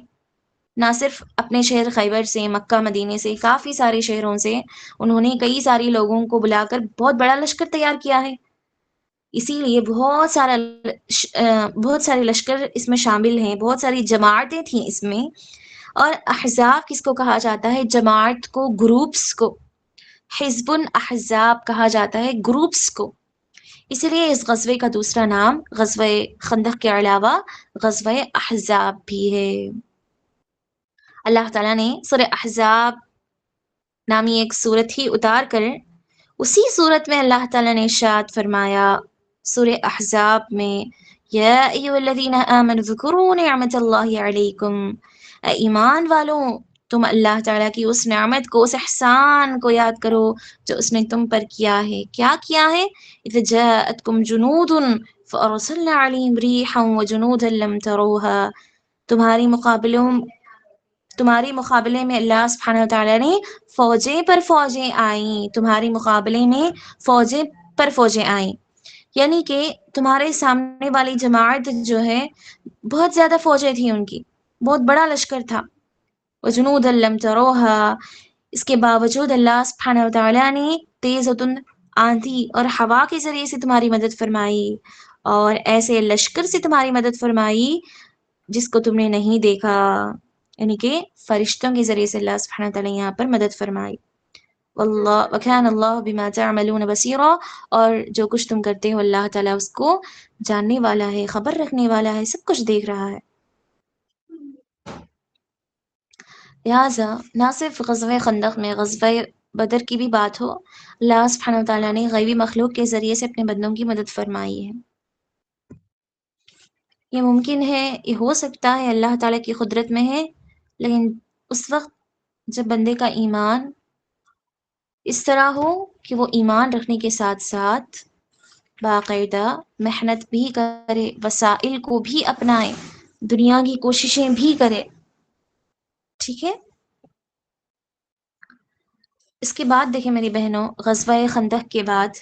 Speaker 1: نہ صرف اپنے شہر خیبر سے، مکہ مدینے سے، کافی سارے شہروں سے انہوں نے کئی ساری لوگوں کو بلا کر بہت بڑا لشکر تیار کیا ہے، اسی لیے بہت سارے لشکر اس میں شامل ہیں، بہت ساری جماعتیں تھیں اس میں۔ اور احزاب کس کو کہا جاتا ہے؟ جماعت کو، گروپس کو، حزب احزاب کہا جاتا ہے، گروپس کو۔ اسی لیے اس غزوے کا دوسرا نام غزوہ خندق کے علاوہ غزوہ احزاب بھی ہے۔ اللہ تعالیٰ نے سورہ احزاب نامی ایک سورت ہی اتار کر اسی سورت میں اللہ تعالیٰ نے ارشاد فرمایا سورہ احزاب میں، یا ایھا الذین آمنوا اذکروا نعمت اللہ علیکم، اے ایمان والوں، تم اللہ تعالیٰ کی اس نعمت کو، اس احسان کو یاد کرو جو اس نے تم پر کیا ہے۔ کیا کیا ہے؟ اذ جاءتکم جنود فارسلنا علیہم ریحا وجنودا لم تروها، تمہاری مقابلے میں اللہ سبحانہ وتعالیٰ نے فوجیں پر فوجیں آئیں، تمہاری مقابلے میں فوجیں پر فوجیں آئیں، یعنی کہ تمہارے سامنے والی جماعت جو ہے بہت زیادہ فوجیں تھیں، ان کی بہت بڑا لشکر تھا۔ وجنودا لم تروها، اس کے باوجود اللہ سبحانہ وتعالیٰ نے تیز و تند آندھی اور ہوا کے ذریعے سے تمہاری مدد فرمائی، اور ایسے لشکر سے تمہاری مدد فرمائی جس کو تم نے نہیں دیکھا، یعنی کہ فرشتوں کے ذریعے سے اللہ سبحانہ وتعالیٰ یہاں پر مدد فرمائی۔ واللہ وکان اللہ بما تعملون بصیرا، اور جو کچھ تم کرتے ہو اللہ تعالیٰ اس کو جاننے والا ہے، خبر رکھنے والا ہے، سب کچھ دیکھ رہا ہے۔ لہٰذا نہ صرف غزوہ خندق میں غزوہ بدر کی بھی بات ہو، اللہ سبحانہ وتعالیٰ نے غیبی مخلوق کے ذریعے سے اپنے بندوں کی مدد فرمائی ہے۔ یہ ممکن ہے، یہ ہو سکتا ہے، اللہ تعالیٰ کی قدرت میں ہے، لیکن اس وقت جب بندے کا ایمان اس طرح ہو کہ وہ ایمان رکھنے کے ساتھ ساتھ باقاعدہ محنت بھی کرے، وسائل کو بھی اپنائے، دنیا کی کوششیں بھی کرے، ٹھیک ہے؟ اس کے بعد دیکھیں میری بہنوں، غزوہ خندق کے بعد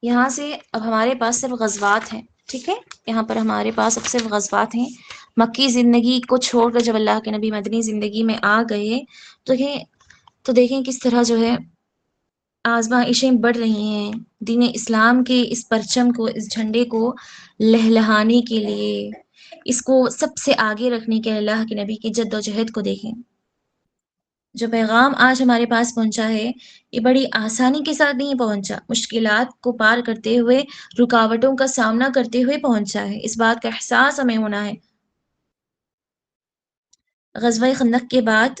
Speaker 1: یہاں سے اب ہمارے پاس صرف غزوات ہیں، ٹھیک ہے، یہاں پر ہمارے پاس اب صرف غزوات ہیں۔ مکی زندگی کو چھوڑ کر جب اللہ کے نبی مدنی زندگی میں آ گئے تو دیکھیں کس طرح جو ہے آزمائشیں بڑھ رہی ہیں دین اسلام کے اس پرچم کو، اس جھنڈے کو لہلہانے کے لیے، اس کو سب سے آگے رکھنے کے اللہ کے نبی کی جد و جہد کو دیکھیں۔ جو پیغام آج ہمارے پاس پہنچا ہے یہ بڑی آسانی کے ساتھ نہیں پہنچا، مشکلات کو پار کرتے ہوئے، رکاوٹوں کا سامنا کرتے ہوئے پہنچا ہے، اس بات کا احساس ہمیں ہونا ہے۔ غزوہ خندق کے بعد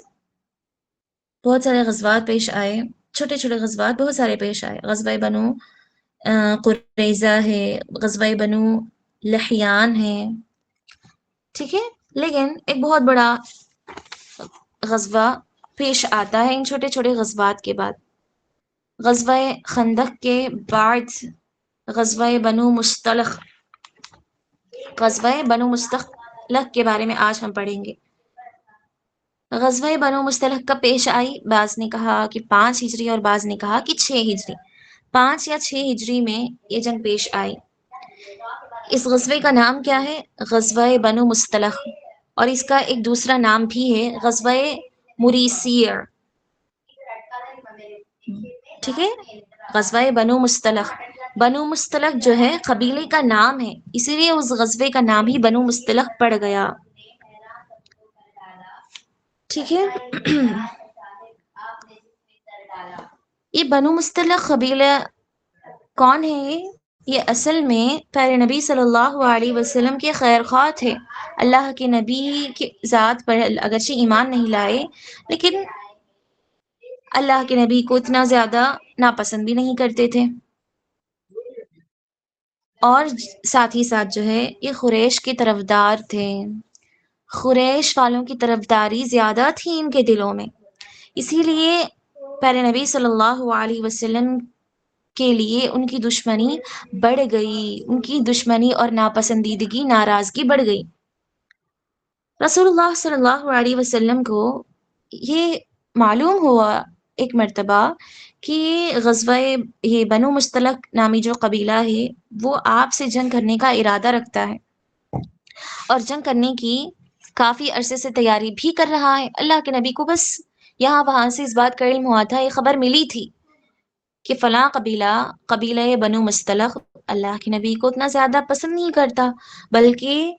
Speaker 1: بہت سارے غزوات پیش آئے، چھوٹے چھوٹے غزوات بہت سارے پیش آئے۔ غزوہ بنو قریظہ ہے، غزوہ بنو لحیان ہے، ٹھیک ہے، لیکن ایک بہت بڑا غزوہ پیش آتا ہے ان چھوٹے چھوٹے غزوات کے بعد۔ غزوہ خندق کے بعد غزوہ بنو مصطلق، غزوہ بنو مصطلق کے بارے میں آج ہم پڑھیں گے۔ غزوہ بنو مصطلق کب پیش آئی؟ بعض نے کہا کہ 5 ہجری اور بعض نے کہا کہ 6 ہجری، 5 یا 6 ہجری میں یہ جنگ پیش آئی۔ اس غزوے کا نام کیا ہے؟ غزوہ بنو مصطلق، اور اس کا ایک دوسرا نام بھی ہے غزوہ مریسیع، ٹھیک ہے، غزوہ بنو مصطلق۔ بنو مصطلق جو ہے قبیلے کا نام ہے، اسی لیے اس غزوے کا نام ہی بنو مصطلق پڑ گیا، ٹھیک ہے۔ یہ بنو مصطلق قبیلہ کون ہے؟ یہ اصل میں پیارے نبی صلی اللہ علیہ وسلم کے خیر خواہ تھے۔ اللہ کے نبی کی ذات پر اگرچہ ایمان نہیں لائے، لیکن اللہ کے نبی کو اتنا زیادہ ناپسند بھی نہیں کرتے تھے، اور ساتھ ہی ساتھ جو ہے یہ قریش کے طرفدار تھے، قریش والوں کی طرفداری زیادہ تھی ان کے دلوں میں، اسی لیے پیارے نبی صلی اللہ علیہ وسلم کے لیے ان کی دشمنی بڑھ گئی، ان کی دشمنی اور ناپسندیدگی، ناراضگی بڑھ گئی۔ رسول اللہ صلی اللہ علیہ وسلم کو یہ معلوم ہوا ایک مرتبہ کہ غزوہ یہ بنو مصطلق نامی جو قبیلہ ہے وہ آپ سے جنگ کرنے کا ارادہ رکھتا ہے، اور جنگ کرنے کی کافی عرصے سے تیاری بھی کر رہا ہے۔ اللہ کے نبی کو بس یہاں وہاں سے اس بات کا علم ہوا تھا، یہ خبر ملی تھی کہ فلاں قبیلہ بنو مصطلق اللہ کے نبی کو اتنا زیادہ پسند نہیں کرتا، بلکہ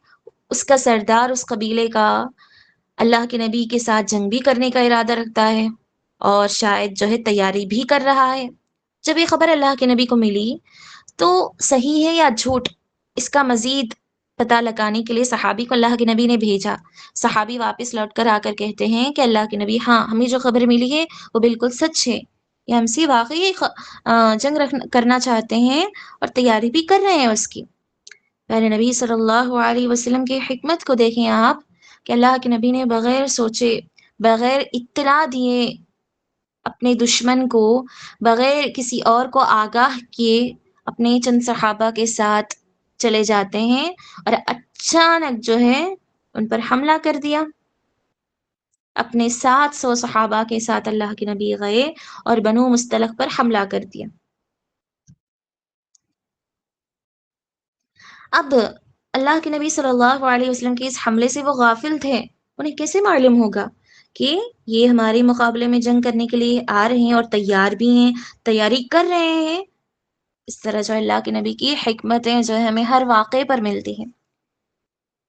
Speaker 1: اس کا سردار اس قبیلے کا اللہ کے نبی کے ساتھ جنگ بھی کرنے کا ارادہ رکھتا ہے، اور شاید جو ہے تیاری بھی کر رہا ہے۔ جب یہ خبر اللہ کے نبی کو ملی تو صحیح ہے یا جھوٹ، اس کا مزید پتہ لگانے کے لیے صحابی کو اللہ کے نبی نے بھیجا۔ صحابی واپس لوٹ کر آ کر کہتے ہیں کہ اللہ کے نبی، ہاں ہمیں جو خبر ملی ہے وہ بالکل سچ ہے، یہ ہم سے واقعی جنگ کرنا چاہتے ہیں اور تیاری بھی کر رہے ہیں اس کی۔ پیارے نبی صلی اللہ علیہ وسلم کی حکمت کو دیکھیں آپ کہ اللہ کے نبی نے بغیر سوچے، بغیر اطلاع دیے اپنے دشمن کو، بغیر کسی اور کو آگاہ کیے اپنے چند صحابہ کے ساتھ چلے جاتے ہیں اور اچانک جو ہے ان پر حملہ کر دیا۔ اپنے 700 صحابہ کے ساتھ اللہ کے نبی گئے اور بنو مصطلق پر حملہ کر دیا۔ اب اللہ کے نبی صلی اللہ علیہ وسلم کے اس حملے سے وہ غافل تھے، انہیں کیسے معلوم ہوگا کہ یہ ہمارے مقابلے میں جنگ کرنے کے لیے آ رہے ہیں اور تیار بھی ہیں، تیاری کر رہے ہیں۔ اس طرح جو اللہ کے نبی کی حکمتیں جو ہے ہمیں ہر واقعے پر ملتی ہیں۔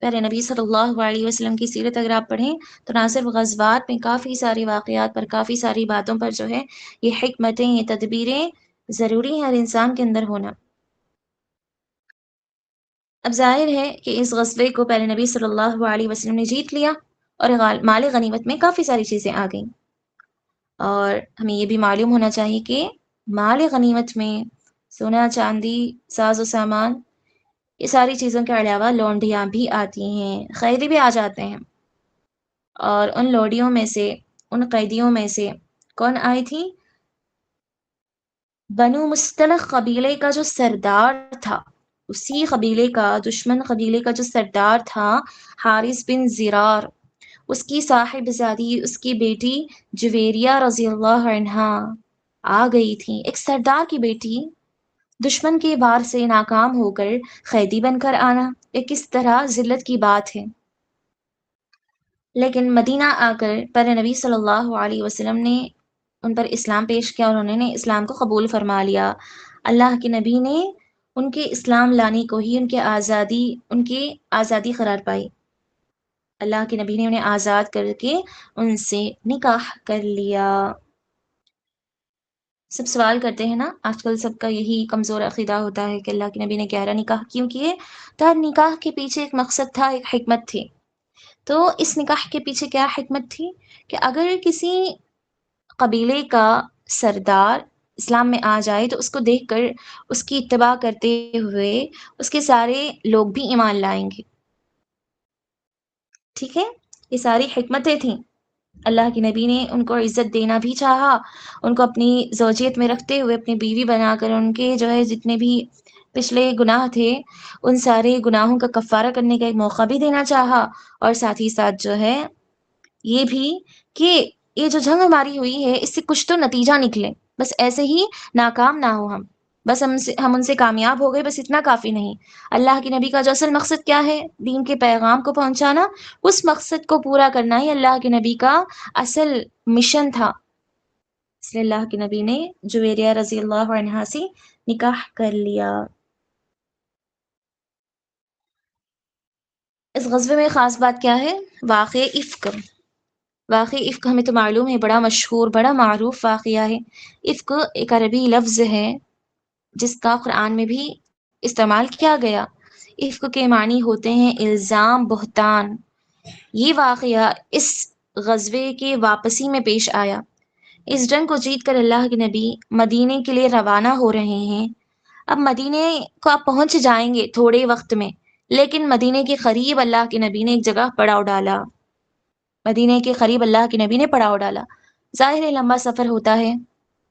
Speaker 1: پیارے نبی صلی اللہ علیہ وسلم کی سیرت اگر آپ پڑھیں تو نہ صرف غزوات میں کافی ساری واقعات پر، کافی ساری باتوں پر جو ہے یہ حکمتیں، یہ تدبیریں ضروری ہیں ہر انسان کے اندر ہونا۔ اب ظاہر ہے کہ اس غزوے کو پیارے نبی صلی اللہ علیہ وسلم نے جیت لیا اور مال غنیمت میں کافی ساری چیزیں آ گئیں، اور ہمیں یہ بھی معلوم ہونا چاہیے کہ مال غنیمت میں سونا، چاندی، ساز و سامان، یہ ساری چیزوں کے علاوہ لونڈیاں بھی آتی ہیں، قیدی بھی آ جاتے ہیں، اور ان لوڈیوں میں سے، ان قیدیوں میں سے کون آئی تھی؟ بنو مصطلق قبیلے کا جو سردار تھا، اسی قبیلے کا، دشمن قبیلے کا جو سردار تھا، حارث بن زرار، اس کی صاحبزادی اس کی بیٹی جویریہ رضی اللہ عنہا آ گئی تھی، ایک سردار کی بیٹی دشمن کے وار سے ناکام ہو کر قیدی بن کر آنا، یہ کس طرح ذلت کی بات ہے۔ لیکن مدینہ آ کر پر نبی صلی اللہ علیہ وسلم نے ان پر اسلام پیش کیا اور انہوں نے اسلام کو قبول فرما لیا۔ اللہ کے نبی نے ان کے اسلام لانے کو ہی ان کی آزادی قرار پائی۔ اللہ کے نبی نے انہیں آزاد کر کے ان سے نکاح کر لیا۔ سب سوال کرتے ہیں نا، آج کل سب کا یہی کمزور عقیدہ ہوتا ہے کہ اللہ کے نبی نے گہرا نکاح کیوں کیے؟ تو نکاح کے پیچھے ایک مقصد تھا، ایک حکمت تھی۔ تو اس نکاح کے پیچھے کیا حکمت تھی کہ اگر کسی قبیلے کا سردار اسلام میں آ جائے تو اس کو دیکھ کر اس کی اتباع کرتے ہوئے اس کے سارے لوگ بھی ایمان لائیں گے۔ ٹھیک ہے، یہ ساری حکمتیں تھیں۔ اللہ کے نبی نے ان کو عزت دینا بھی چاہا، ان کو اپنی زوجیت میں رکھتے ہوئے اپنی بیوی بنا کر ان کے جو ہے جتنے بھی پچھلے گناہ تھے ان سارے گناہوں کا کفارہ کرنے کا ایک موقع بھی دینا چاہا، اور ساتھ ہی ساتھ جو ہے یہ بھی کہ یہ جو جنگ ہماری ہوئی ہے اس سے کچھ تو نتیجہ نکلے، بس ایسے ہی ناکام نہ ہو ہم، بس ہم ان سے کامیاب ہو گئے، بس اتنا کافی نہیں۔ اللہ کے نبی کا جو اصل مقصد کیا ہے، دین کے پیغام کو پہنچانا، اس مقصد کو پورا کرنا ہی اللہ کے نبی کا اصل مشن تھا۔ اس لیے اللہ کے نبی نے جویریہ رضی اللہ عنہا سے نکاح کر لیا۔ اس غزوے میں خاص بات کیا ہے؟ واقع افک۔ واقع افک ہمیں تو معلوم ہے، بڑا مشہور بڑا معروف واقعہ ہے۔ افک ایک عربی لفظ ہے جس کا قرآن میں بھی استعمال کیا گیا۔ افک کے معنی ہوتے ہیں الزام، بہتان۔ یہ واقعہ اس غزوے کے واپسی میں پیش آیا۔ اس جنگ کو جیت کر اللہ کے نبی مدینے کے لیے روانہ ہو رہے ہیں۔ اب مدینے کو آپ پہنچ جائیں گے تھوڑے وقت میں، لیکن مدینے کے قریب اللہ کے نبی نے ایک جگہ پڑاؤ ڈالا۔ مدینے کے قریب اللہ کے نبی نے پڑاؤ ڈالا۔ ظاہر ہے لمبا سفر ہوتا ہے،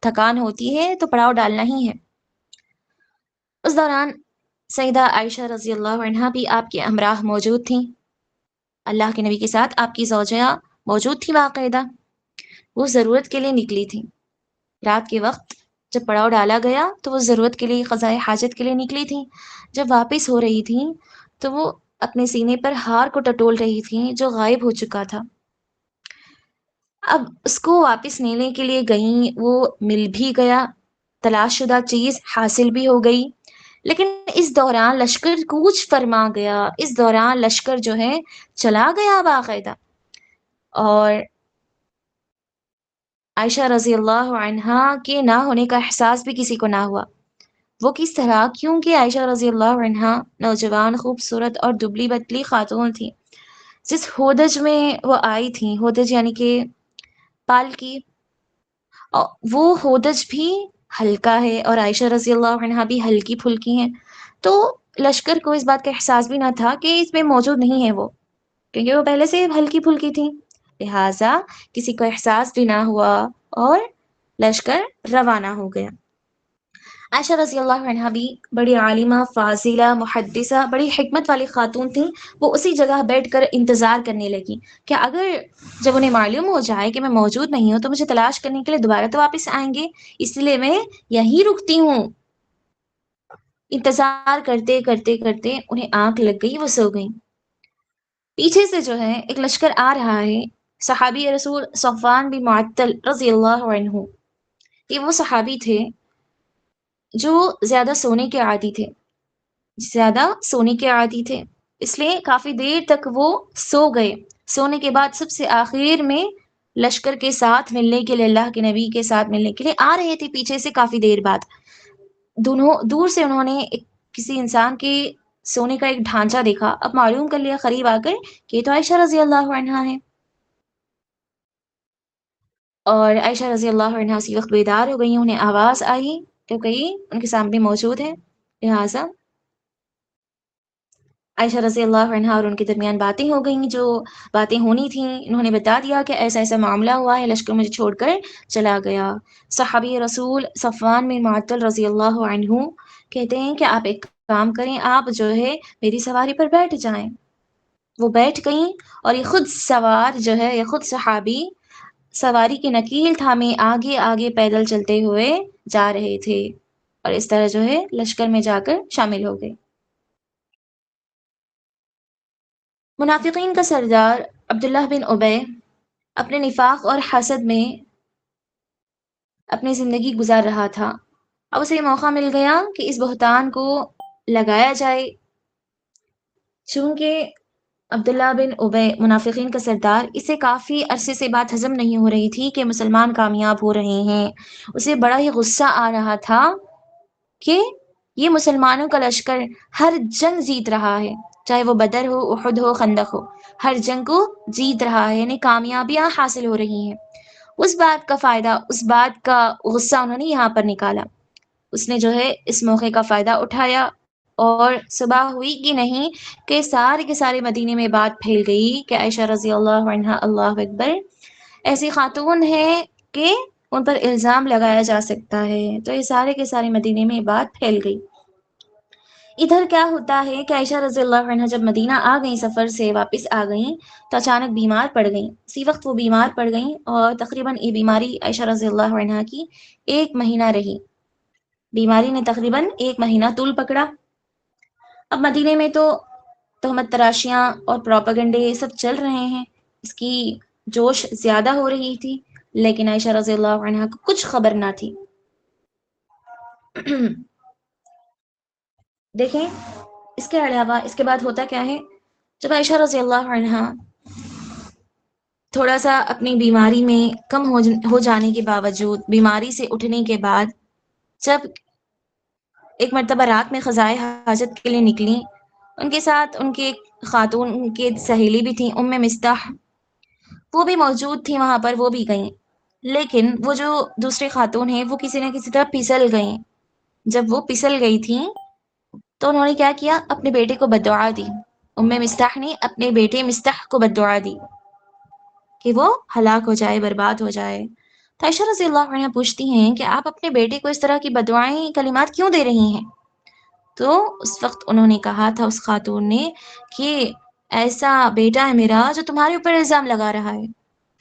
Speaker 1: تھکان ہوتی ہے تو پڑاؤ ڈالنا ہی ہے۔ اس دوران سیدہ عائشہ رضی اللہ عنہا بھی آپ کے ہمراہ موجود تھیں۔ اللہ کے نبی کے ساتھ آپ کی زوجہ موجود تھی باقاعدہ، وہ ضرورت کے لیے نکلی تھی۔ رات کے وقت جب پڑاؤ ڈالا گیا تو وہ ضرورت کے لیے، قضاء حاجت کے لیے نکلی تھیں۔ جب واپس ہو رہی تھیں تو وہ اپنے سینے پر ہار کو ٹٹول رہی تھیں جو غائب ہو چکا تھا۔ اب اس کو واپس لینے کے لیے گئیں، وہ مل بھی گیا، تلاش شدہ چیز حاصل بھی ہو گئی، لیکن اس دوران لشکر کوچ فرما گیا، اس دوران لشکر جو ہے چلا گیا باقاعدہ۔ اور عائشہ رضی اللہ عنہا کے نہ ہونے کا احساس بھی کسی کو نہ ہوا۔ وہ کس طرح؟ کیونکہ عائشہ رضی اللہ عنہا نوجوان، خوبصورت اور دبلی پتلی خاتون تھی۔ جس ہودج میں وہ آئی تھیں، ہودج یعنی کہ پالکی، وہ ہودج بھی ہلکا ہے اور عائشہ رضی اللہ عنہا بھی ہلکی پھلکی ہیں، تو لشکر کو اس بات کا احساس بھی نہ تھا کہ اس میں موجود نہیں ہے وہ، کیونکہ وہ پہلے سے ہلکی پھلکی تھیں، لہٰذا کسی کو احساس بھی نہ ہوا اور لشکر روانہ ہو گیا۔ عائشہ رضی اللہ عنہا بھی بڑی عالمہ، فاضلہ، محدثہ، بڑی حکمت والی خاتون تھیں۔ وہ اسی جگہ بیٹھ کر انتظار کرنے لگی کہ اگر جب انہیں معلوم ہو جائے کہ میں موجود نہیں ہوں تو مجھے تلاش کرنے کے لیے دوبارہ تو واپس آئیں گے، اس لیے میں یہیں رکتی ہوں۔ انتظار کرتے کرتے کرتے انہیں آنکھ لگ گئی، وہ سو گئیں۔ پیچھے سے جو ہے ایک لشکر آ رہا ہے، صحابی رسول صفوان بن معطل رضی اللہ عنہ۔ یہ وہ صحابی تھے جو زیادہ سونے کے عادی تھے، اس لیے کافی دیر تک وہ سو گئے۔ سونے کے بعد سب سے آخر میں لشکر کے ساتھ ملنے کے لیے، اللہ کے نبی کے ساتھ ملنے کے لیے آ رہے تھے پیچھے سے کافی دیر بعد۔ دور سے انہوں نے کسی انسان کے سونے کا ایک ڈھانچہ دیکھا، اب معلوم کر لیا قریب آ کر کہ یہ تو عائشہ رضی اللہ عنہا ہے، اور عائشہ رضی اللہ عنہا اسی وقت بیدار ہو گئی، انہیں آواز آئی کہ کوئی ان کے سامنے موجود ہے، لہٰذا عائشہ رضی اللہ عنہا اور ان کے درمیان باتیں ہو گئیں، جو باتیں ہونی تھیں انہوں نے بتا دیا کہ ایسا ایسا معاملہ ہوا ہے، لشکر مجھے چھوڑ کر چلا گیا۔ صحابی رسول صفوان بن معطل رضی اللہ عنہ کہتے ہیں کہ آپ ایک کام کریں، آپ جو ہے میری سواری پر بیٹھ جائیں۔ وہ بیٹھ گئیں اور یہ خود سوار جو ہے، یہ خود صحابی سواری کی نکیل تھامے آگے آگے پیدل چلتے ہوئے جا رہے تھے، اور اس طرح جو ہے لشکر میں جا کر شامل ہو گئے۔ منافقین کا سردار عبداللہ بن ابی اپنے نفاق اور حسد میں اپنی زندگی گزار رہا تھا۔ اب اسے یہ موقع مل گیا کہ اس بہتان کو لگایا جائے، چونکہ عبداللہ بن ابی منافقین کا سردار، اسے کافی عرصے سے بات ہضم نہیں ہو رہی تھی کہ مسلمان کامیاب ہو رہے ہیں۔ اسے بڑا ہی غصہ آ رہا تھا کہ یہ مسلمانوں کا لشکر ہر جنگ جیت رہا ہے، چاہے وہ بدر ہو، احد ہو، خندق ہو، ہر جنگ کو جیت رہا ہے، یعنی کامیابیاں حاصل ہو رہی ہیں۔ اس بات کا فائدہ، اس بات کا غصہ انہوں نے یہاں پر نکالا۔ اس نے جو ہے اس موقع کا فائدہ اٹھایا، اور صبح ہوئی کہ نہیں کہ سارے کے سارے مدینے میں بات پھیل گئی کہ عائشہ رضی اللہ عنہا، اللہ اکبر، ایسی خاتون ہیں کہ ان پر الزام لگایا جا سکتا ہے۔ تو یہ سارے کے سارے مدینے میں بات پھیل گئی۔ ادھر کیا ہوتا ہے کہ عائشہ رضی اللہ عنہا جب مدینہ آ گئیں، سفر سے واپس آ گئیں، تو اچانک بیمار پڑ گئیں۔ اسی وقت وہ بیمار پڑ گئیں، اور تقریباً یہ بیماری عائشہ رضی اللہ عنہا کی 1 مہینہ رہی۔ بیماری نے تقریباً 1 مہینہ طول پکڑا۔ اب مدینے میں تو تہمت تراشیاں اور پروپیگنڈے سب چل رہے ہیں، اس کی جوش زیادہ ہو رہی تھی، لیکن عائشہ رضی اللہ عنہا کو کچھ خبر نہ تھی۔ دیکھیں، اس کے علاوہ اس کے بعد ہوتا کیا ہے، جب عائشہ رضی اللہ عنہا تھوڑا سا اپنی بیماری میں کم ہو جانے کے باوجود، بیماری سے اٹھنے کے بعد، جب ایک مرتبہ رات میں قضائے حاجت کے لیے نکلی، ان کے ساتھ ان کی ایک خاتون، ان کی سہیلی بھی تھیں، مستح، وہ بھی موجود تھی وہاں پر، وہ بھی گئیں۔ لیکن وہ جو دوسری خاتون ہیں، وہ کسی نہ کسی طرح پھسل گئیں۔ جب وہ پھسل گئی تھیں تو انہوں نے کیا کیا، اپنے بیٹے کو بددعا دی۔ مستح نے اپنے بیٹے مستح کو بددعا دی کہ وہ ہلاک ہو جائے، برباد ہو جائے۔ تو عائشہ رضی اللہ عنہا پوچھتی ہیں کہ آپ اپنے بیٹے کو اس طرح کی بددعائیں، کلمات کیوں دے رہی ہیں؟ تو اس وقت انہوں نے کہا تھا، اس خاتون نے، کہ ایسا بیٹا ہے میرا جو تمہارے اوپر الزام لگا رہا ہے۔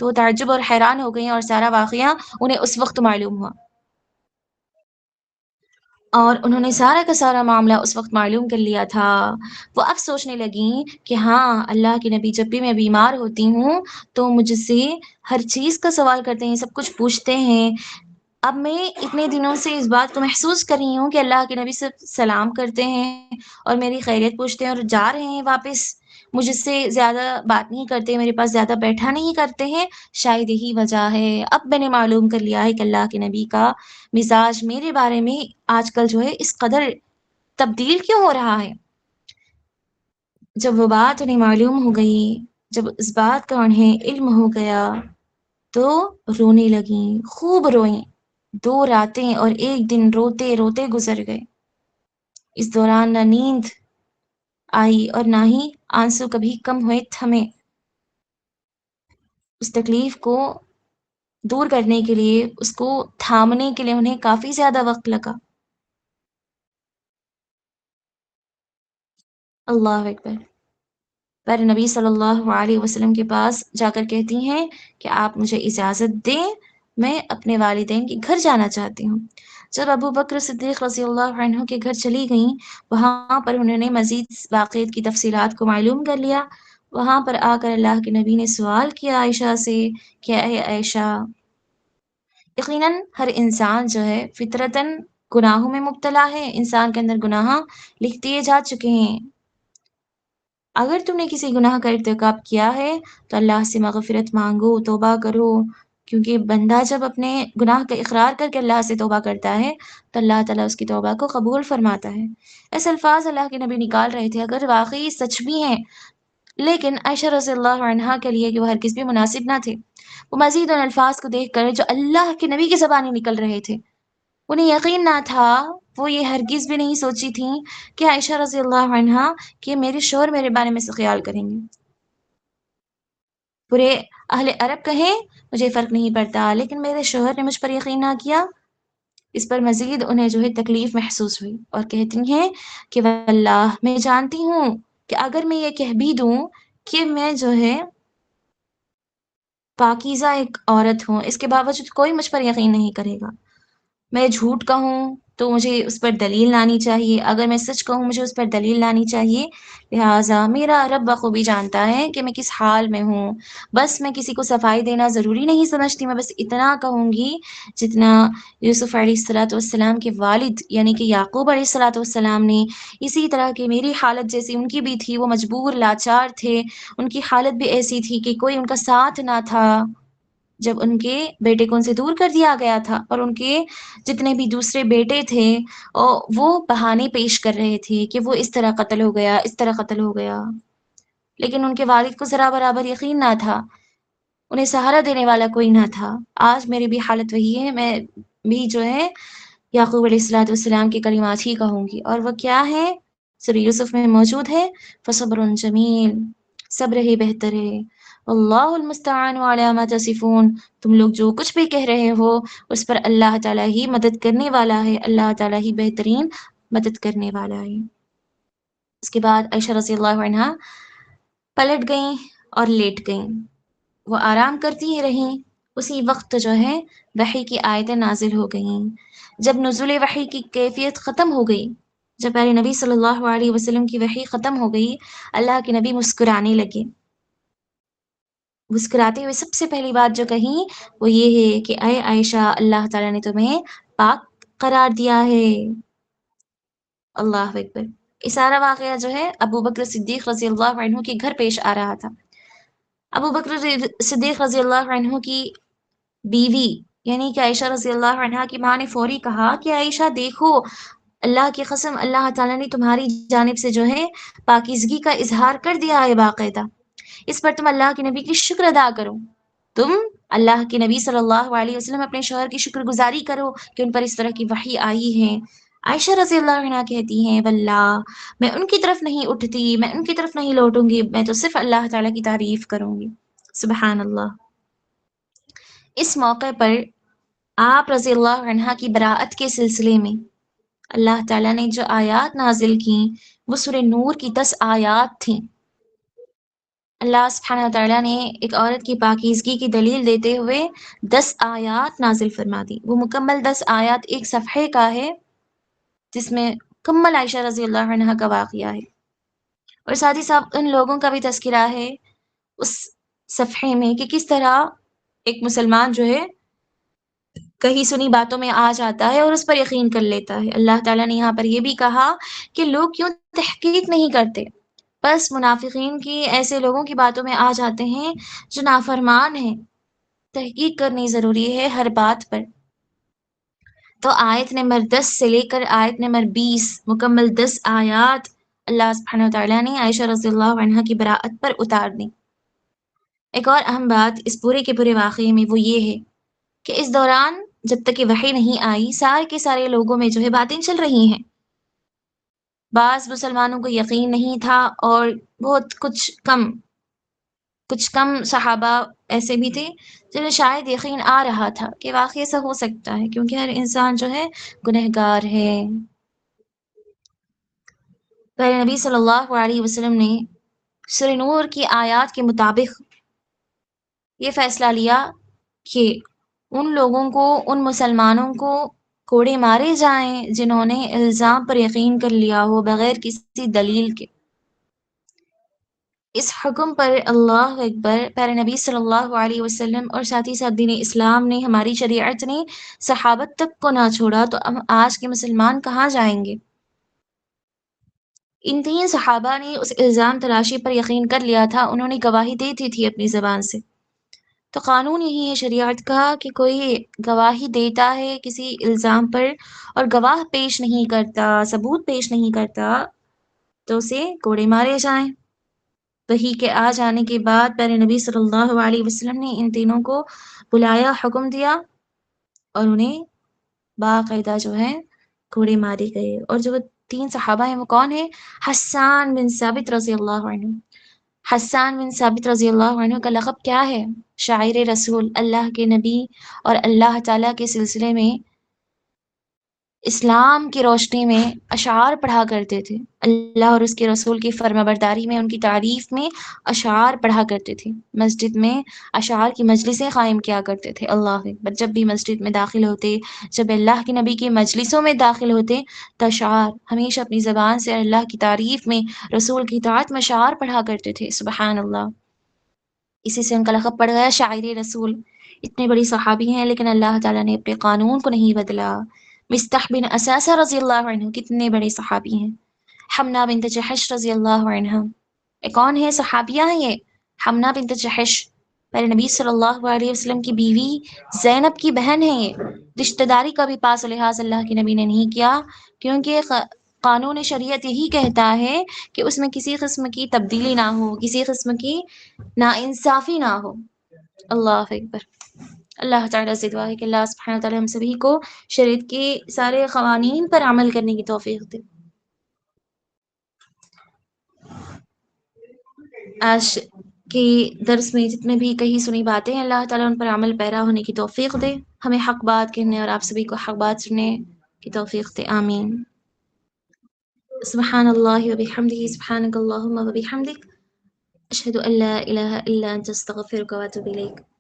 Speaker 1: تو وہ تعجب اور حیران ہو گئی، اور سارا واقعہ انہیں اس وقت معلوم ہوا، اور انہوں نے سارا کا سارا معاملہ اس وقت معلوم کر لیا تھا۔ وہ اب سوچنے لگیں کہ ہاں، اللہ کی نبی جب بھی میں بیمار ہوتی ہوں تو مجھ سے ہر چیز کا سوال کرتے ہیں، سب کچھ پوچھتے ہیں۔ اب میں اتنے دنوں سے اس بات کو محسوس کر رہی ہوں کہ اللہ کے نبی سے سلام کرتے ہیں اور میری خیریت پوچھتے ہیں، اور جا رہے ہیں واپس، مجھ سے زیادہ بات نہیں کرتے، میرے پاس زیادہ بیٹھا نہیں کرتے ہیں۔ شاید یہی وجہ ہے، اب میں نے معلوم کر لیا ہے کہ اللہ کے نبی کا مزاج میرے بارے میں آج کل جو ہے اس قدر تبدیل کیوں ہو رہا ہے۔ جب وہ بات انہیں معلوم ہو گئی، جب اس بات کا انہیں علم ہو گیا، تو رونے لگیں، خوب روئیں۔ 2 راتیں اور 1 دن روتے روتے گزر گئے۔ اس دوران نہ نیند آئی اور نہ ہی آنسو کبھی کم ہوئے تھمے۔ اس تکلیف کو دور کرنے کے لیے، اس کو تھامنے کے لیے انہیں کافی زیادہ وقت لگا۔ اللہ اکبر۔ پر نبی صلی اللہ علیہ وسلم کے پاس جا کر کہتی ہیں کہ آپ مجھے اجازت دیں، میں اپنے والدین کے گھر جانا چاہتی ہوں۔ جب ابو بکر صدیق رضی اللہ عنہ کے گھر چلی گئیں، وہاں پر انہوں نے مزید واقعات کی تفصیلات کو معلوم کر لیا۔ وہاں پر آ کر اللہ کے نبی نے سوال کیا عائشہ سے کہ اے عائشہ، یقیناً ہر انسان جو ہے فطرتاً گناہوں میں مبتلا ہے، انسان کے اندر گناہ لکھ دیے جا چکے ہیں۔ اگر تم نے کسی گناہ کا ارتکاب کیا ہے تو اللہ سے مغفرت مانگو، توبہ کرو، کیونکہ بندہ جب اپنے گناہ کا اقرار کر کے اللہ سے توبہ کرتا ہے تو اللہ تعالیٰ اس کی توبہ کو قبول فرماتا ہے۔ ایسے الفاظ اللہ کے نبی نکال رہے تھے، اگر واقعی سچ بھی ہیں، لیکن عائشہ رضی اللہ عنہا کے لیے کہ وہ ہرگز بھی مناسب نہ تھے۔ وہ مزید ان الفاظ کو دیکھ کر جو اللہ کے نبی کی زبانی نکل رہے تھے، انہیں یقین نہ تھا، وہ یہ ہرگز بھی نہیں سوچی تھیں کہ عائشہ رضی اللہ عنہا کہ میرے شوہر میرے بارے میں سے خیال کریں گے۔ پورے اہل عرب کہیں مجھے فرق نہیں پڑتا، لیکن میرے شوہر نے مجھ پر یقین نہ کیا۔ اس پر مزید انہیں جو ہے تکلیف محسوس ہوئی، اور کہتی ہیں کہ واللہ میں جانتی ہوں کہ اگر میں یہ کہہ بھی دوں کہ میں جو ہے پاکیزہ ایک عورت ہوں، اس کے باوجود کوئی مجھ پر یقین نہیں کرے گا۔ میں جھوٹ کہوں تو مجھے اس پر دلیل لانی چاہیے، اگر میں سچ کہوں مجھے اس پر دلیل لانی چاہیے۔ لہٰذا میرا رب بخوبی جانتا ہے کہ میں کس حال میں ہوں۔ بس میں کسی کو صفائی دینا ضروری نہیں سمجھتی، میں بس اتنا کہوں گی جتنا یوسف علیہ الصلوۃ والسلام کے والد یعنی کہ یعقوب علیہ الصلوۃ والسلام نے اسی طرح کہ میری حالت جیسی ان کی بھی تھی، وہ مجبور لاچار تھے، ان کی حالت بھی ایسی تھی کہ کوئی ان کا ساتھ نہ تھا جب ان کے بیٹے کو ان سے دور کر دیا گیا تھا، اور ان کے جتنے بھی دوسرے بیٹے تھے وہ بہانے پیش کر رہے تھے کہ وہ اس طرح قتل ہو گیا، اس طرح قتل ہو گیا، لیکن ان کے والد کو ذرا برابر یقین نہ تھا، انہیں سہارا دینے والا کوئی نہ تھا۔ آج میری بھی حالت وہی ہے، میں بھی جو ہے یعقوب علیہ الصلوۃ والسلام کی کلمات ہی کہوں گی، اور وہ کیا ہے؟ سورہ یوسف میں موجود ہے، فصبر جمیل، صبر ہی بہتر ہے، اللہ المستعان علی ما تصفون، تم لوگ جو کچھ بھی کہہ رہے ہو اس پر اللہ تعالیٰ ہی مدد کرنے والا ہے، اللہ تعالیٰ ہی بہترین مدد کرنے والا ہے۔ اس کے بعد عائشہ رضی اللہ عنہا پلٹ گئیں اور لیٹ گئیں، وہ آرام کرتی ہی رہیں، اسی وقت جو ہے وحی کی آیتیں نازل ہو گئیں۔ جب نزول وحی کی کیفیت ختم ہو گئی، جب پیارے نبی صلی اللہ علیہ وسلم کی وحی ختم ہو گئی، اللہ کے نبی مسکرانے لگے۔ مسکراتے ہوئے سب سے پہلی بات جو کہیں وہ یہ ہے کہ اے عائشہ، اللہ تعالیٰ نے تمہیں پاک قرار دیا ہے۔ اللہ اکبر۔ یہ سارا واقعہ جو ہے ابو بکر صدیق رضی اللہ عنہ کے گھر پیش آ رہا تھا۔ ابو بکر صدیق رضی اللہ عنہ کی بیوی یعنی کہ عائشہ رضی اللہ عنہ کی ماں نے فوری کہا کہ عائشہ دیکھو، اللہ کی قسم اللہ تعالیٰ نے تمہاری جانب سے جو ہے پاکیزگی کا اظہار کر دیا ہے باقاعدہ، اس پر تم اللہ کے نبی کی شکر ادا کرو، تم اللہ کے نبی صلی اللہ علیہ وسلم اپنے شوہر کی شکر گزاری کرو کہ ان پر اس طرح کی وحی آئی ہے۔ عائشہ رضی اللہ عنہ کہتی ہیں واللہ میں ان کی طرف نہیں اٹھتی، میں ان کی طرف نہیں لوٹوں گی، میں تو صرف اللہ تعالیٰ کی تعریف کروں گی۔ سبحان اللہ۔ اس موقع پر آپ رضی اللہ عنہ کی براءت کے سلسلے میں اللہ تعالیٰ نے جو آیات نازل کیں وہ سورہ نور کی 10 آیات تھیں۔ اللہ سبحانہ وتعالیٰ نے ایک عورت کی پاکیزگی کی دلیل دیتے ہوئے 10 آیات نازل فرما دی۔ وہ مکمل 10 آیات ایک صفحے کا ہے جس میں مکمل عائشہ رضی اللہ عنہ کا واقعہ ہے، اور ساتھ ہی ساتھ ان لوگوں کا بھی تذکرہ ہے اس صفحے میں کہ کس طرح ایک مسلمان جو ہے کہیں سنی باتوں میں آ جاتا ہے اور اس پر یقین کر لیتا ہے۔ اللہ تعالیٰ نے یہاں پر یہ بھی کہا کہ لوگ کیوں تحقیق نہیں کرتے، بس منافقین کی ایسے لوگوں کی باتوں میں آ جاتے ہیں جو نافرمان ہیں۔ تحقیق کرنی ضروری ہے ہر بات پر۔ تو آیت نمبر 10 سے لے کر آیت نمبر 20 مکمل 10 آیات اللہ سبحانہ وتعالیٰ نے عائشہ رضی اللہ عنہ کی براءت پر اتار دی۔ ایک اور اہم بات اس پورے کے پورے واقعے میں وہ یہ ہے کہ اس دوران جب تک کہ وحی نہیں آئی سارے کے سارے لوگوں میں جو ہے باتیں چل رہی ہیں۔ بعض مسلمانوں کو یقین نہیں تھا، اور بہت کچھ کم صحابہ ایسے بھی تھے جنہیں شاید یقین آ رہا تھا کہ واقعی ایسا ہو سکتا ہے، کیونکہ ہر انسان جو ہے گنہگار ہے۔ پیارے نبی صلی اللہ علیہ وسلم نے سورہ نور کی آیات کے مطابق یہ فیصلہ لیا کہ ان لوگوں کو، ان مسلمانوں کو کوڑے مارے جائیں جنہوں نے الزام پر یقین کر لیا ہو بغیر کسی دلیل کے۔ اس حکم پر اللہ اکبر پیارے نبی صلی اللہ علیہ وسلم اور ساتھ ہی ساتھ دین اسلام نے، ہماری شریعت نے صحابت تک کو نہ چھوڑا، تو اب آج کے مسلمان کہاں جائیں گے؟ ان 3 صحابہ نے اس الزام تراشی پر یقین کر لیا تھا، انہوں نے گواہی دی تھی اپنی زبان سے۔ تو قانون یہی ہے شریعت کا کہ کوئی گواہی دیتا ہے کسی الزام پر اور گواہ پیش نہیں کرتا، ثبوت پیش نہیں کرتا، تو اسے کوڑے مارے جائیں۔ وحی کے آ جانے کے بعد پیارے نبی صلی اللہ علیہ وسلم نے ان تینوں کو بلایا، حکم دیا، اور انہیں باقاعدہ جو ہے کوڑے مارے گئے۔ اور جو 3 صحابہ ہیں وہ کون ہیں؟ حسان بن ثابت رضی اللہ عنہ۔ حسان بن ثابت رضی اللہ عنہ کا لقب کیا ہے؟ شاعر رسول، اللہ کے نبی اور اللہ تعالیٰ کے سلسلے میں اسلام کی روشنی میں اشعار پڑھا کرتے تھے، اللہ اور اس کے رسول کی فرمانبرداری میں، ان کی تعریف میں اشعار پڑھا کرتے تھے، مسجد میں اشعار کی مجلسیں قائم کیا کرتے تھے۔ اللہ اکبر! جب بھی مسجد میں داخل ہوتے، جب اللہ کے نبی کی مجلسوں میں داخل ہوتے تو اشعار ہمیشہ اپنی زبان سے اللہ کی تعریف میں، رسول کی اطاعت میں اشعار پڑھا کرتے تھے۔ سبحان اللہ! اسی سے ان کا لقب پڑ گیا شاعر رسول۔ اتنے بڑی صحابی ہیں لیکن اللہ تعالیٰ نے اپنے قانون کو نہیں بدلا۔ مصطح بن اساسہ رضی اللہ عنہ کتنے بڑے صحابی ہیں۔ حمنا بنت جحش رضی اللہ عنہ، یہ کون ہے؟ صحابیہ ہیں یہ، حمنا بنت جحش، پہلے نبی صلی اللہ علیہ وسلم کی بیوی زینب کی بہن ہے یہ۔ رشتہ داری کا بھی پاس و لحاظ اللہ کے نبی نے نہیں کیا، کیونکہ قانون شریعت یہی کہتا ہے کہ اس میں کسی قسم کی تبدیلی نہ ہو، کسی قسم کی ناانصافی نہ ہو۔ اللہ اکبر! اللہ تعالیٰ سے دعا ہے کہ اللہ سبحانہ وتعالیٰ ہم سبھی کو شریعت کے سارے قوانین پر عمل کرنے کی توفیق دے۔ آج کے درس میں جتنے بھی کہی سنی باتیں ہیں، اللہ تعالیٰ ان پر عمل پیرا ہونے کی توفیق دے، ہمیں حق بات کہنے اور آپ سبھی کو حق بات سننے کی توفیق دے، آمین۔ سبحان اللہ وبحمدہ، سبحانک اللہم وبحمدک، اشہد ان لا الہ الا انت، استغفرک واتوب الیک۔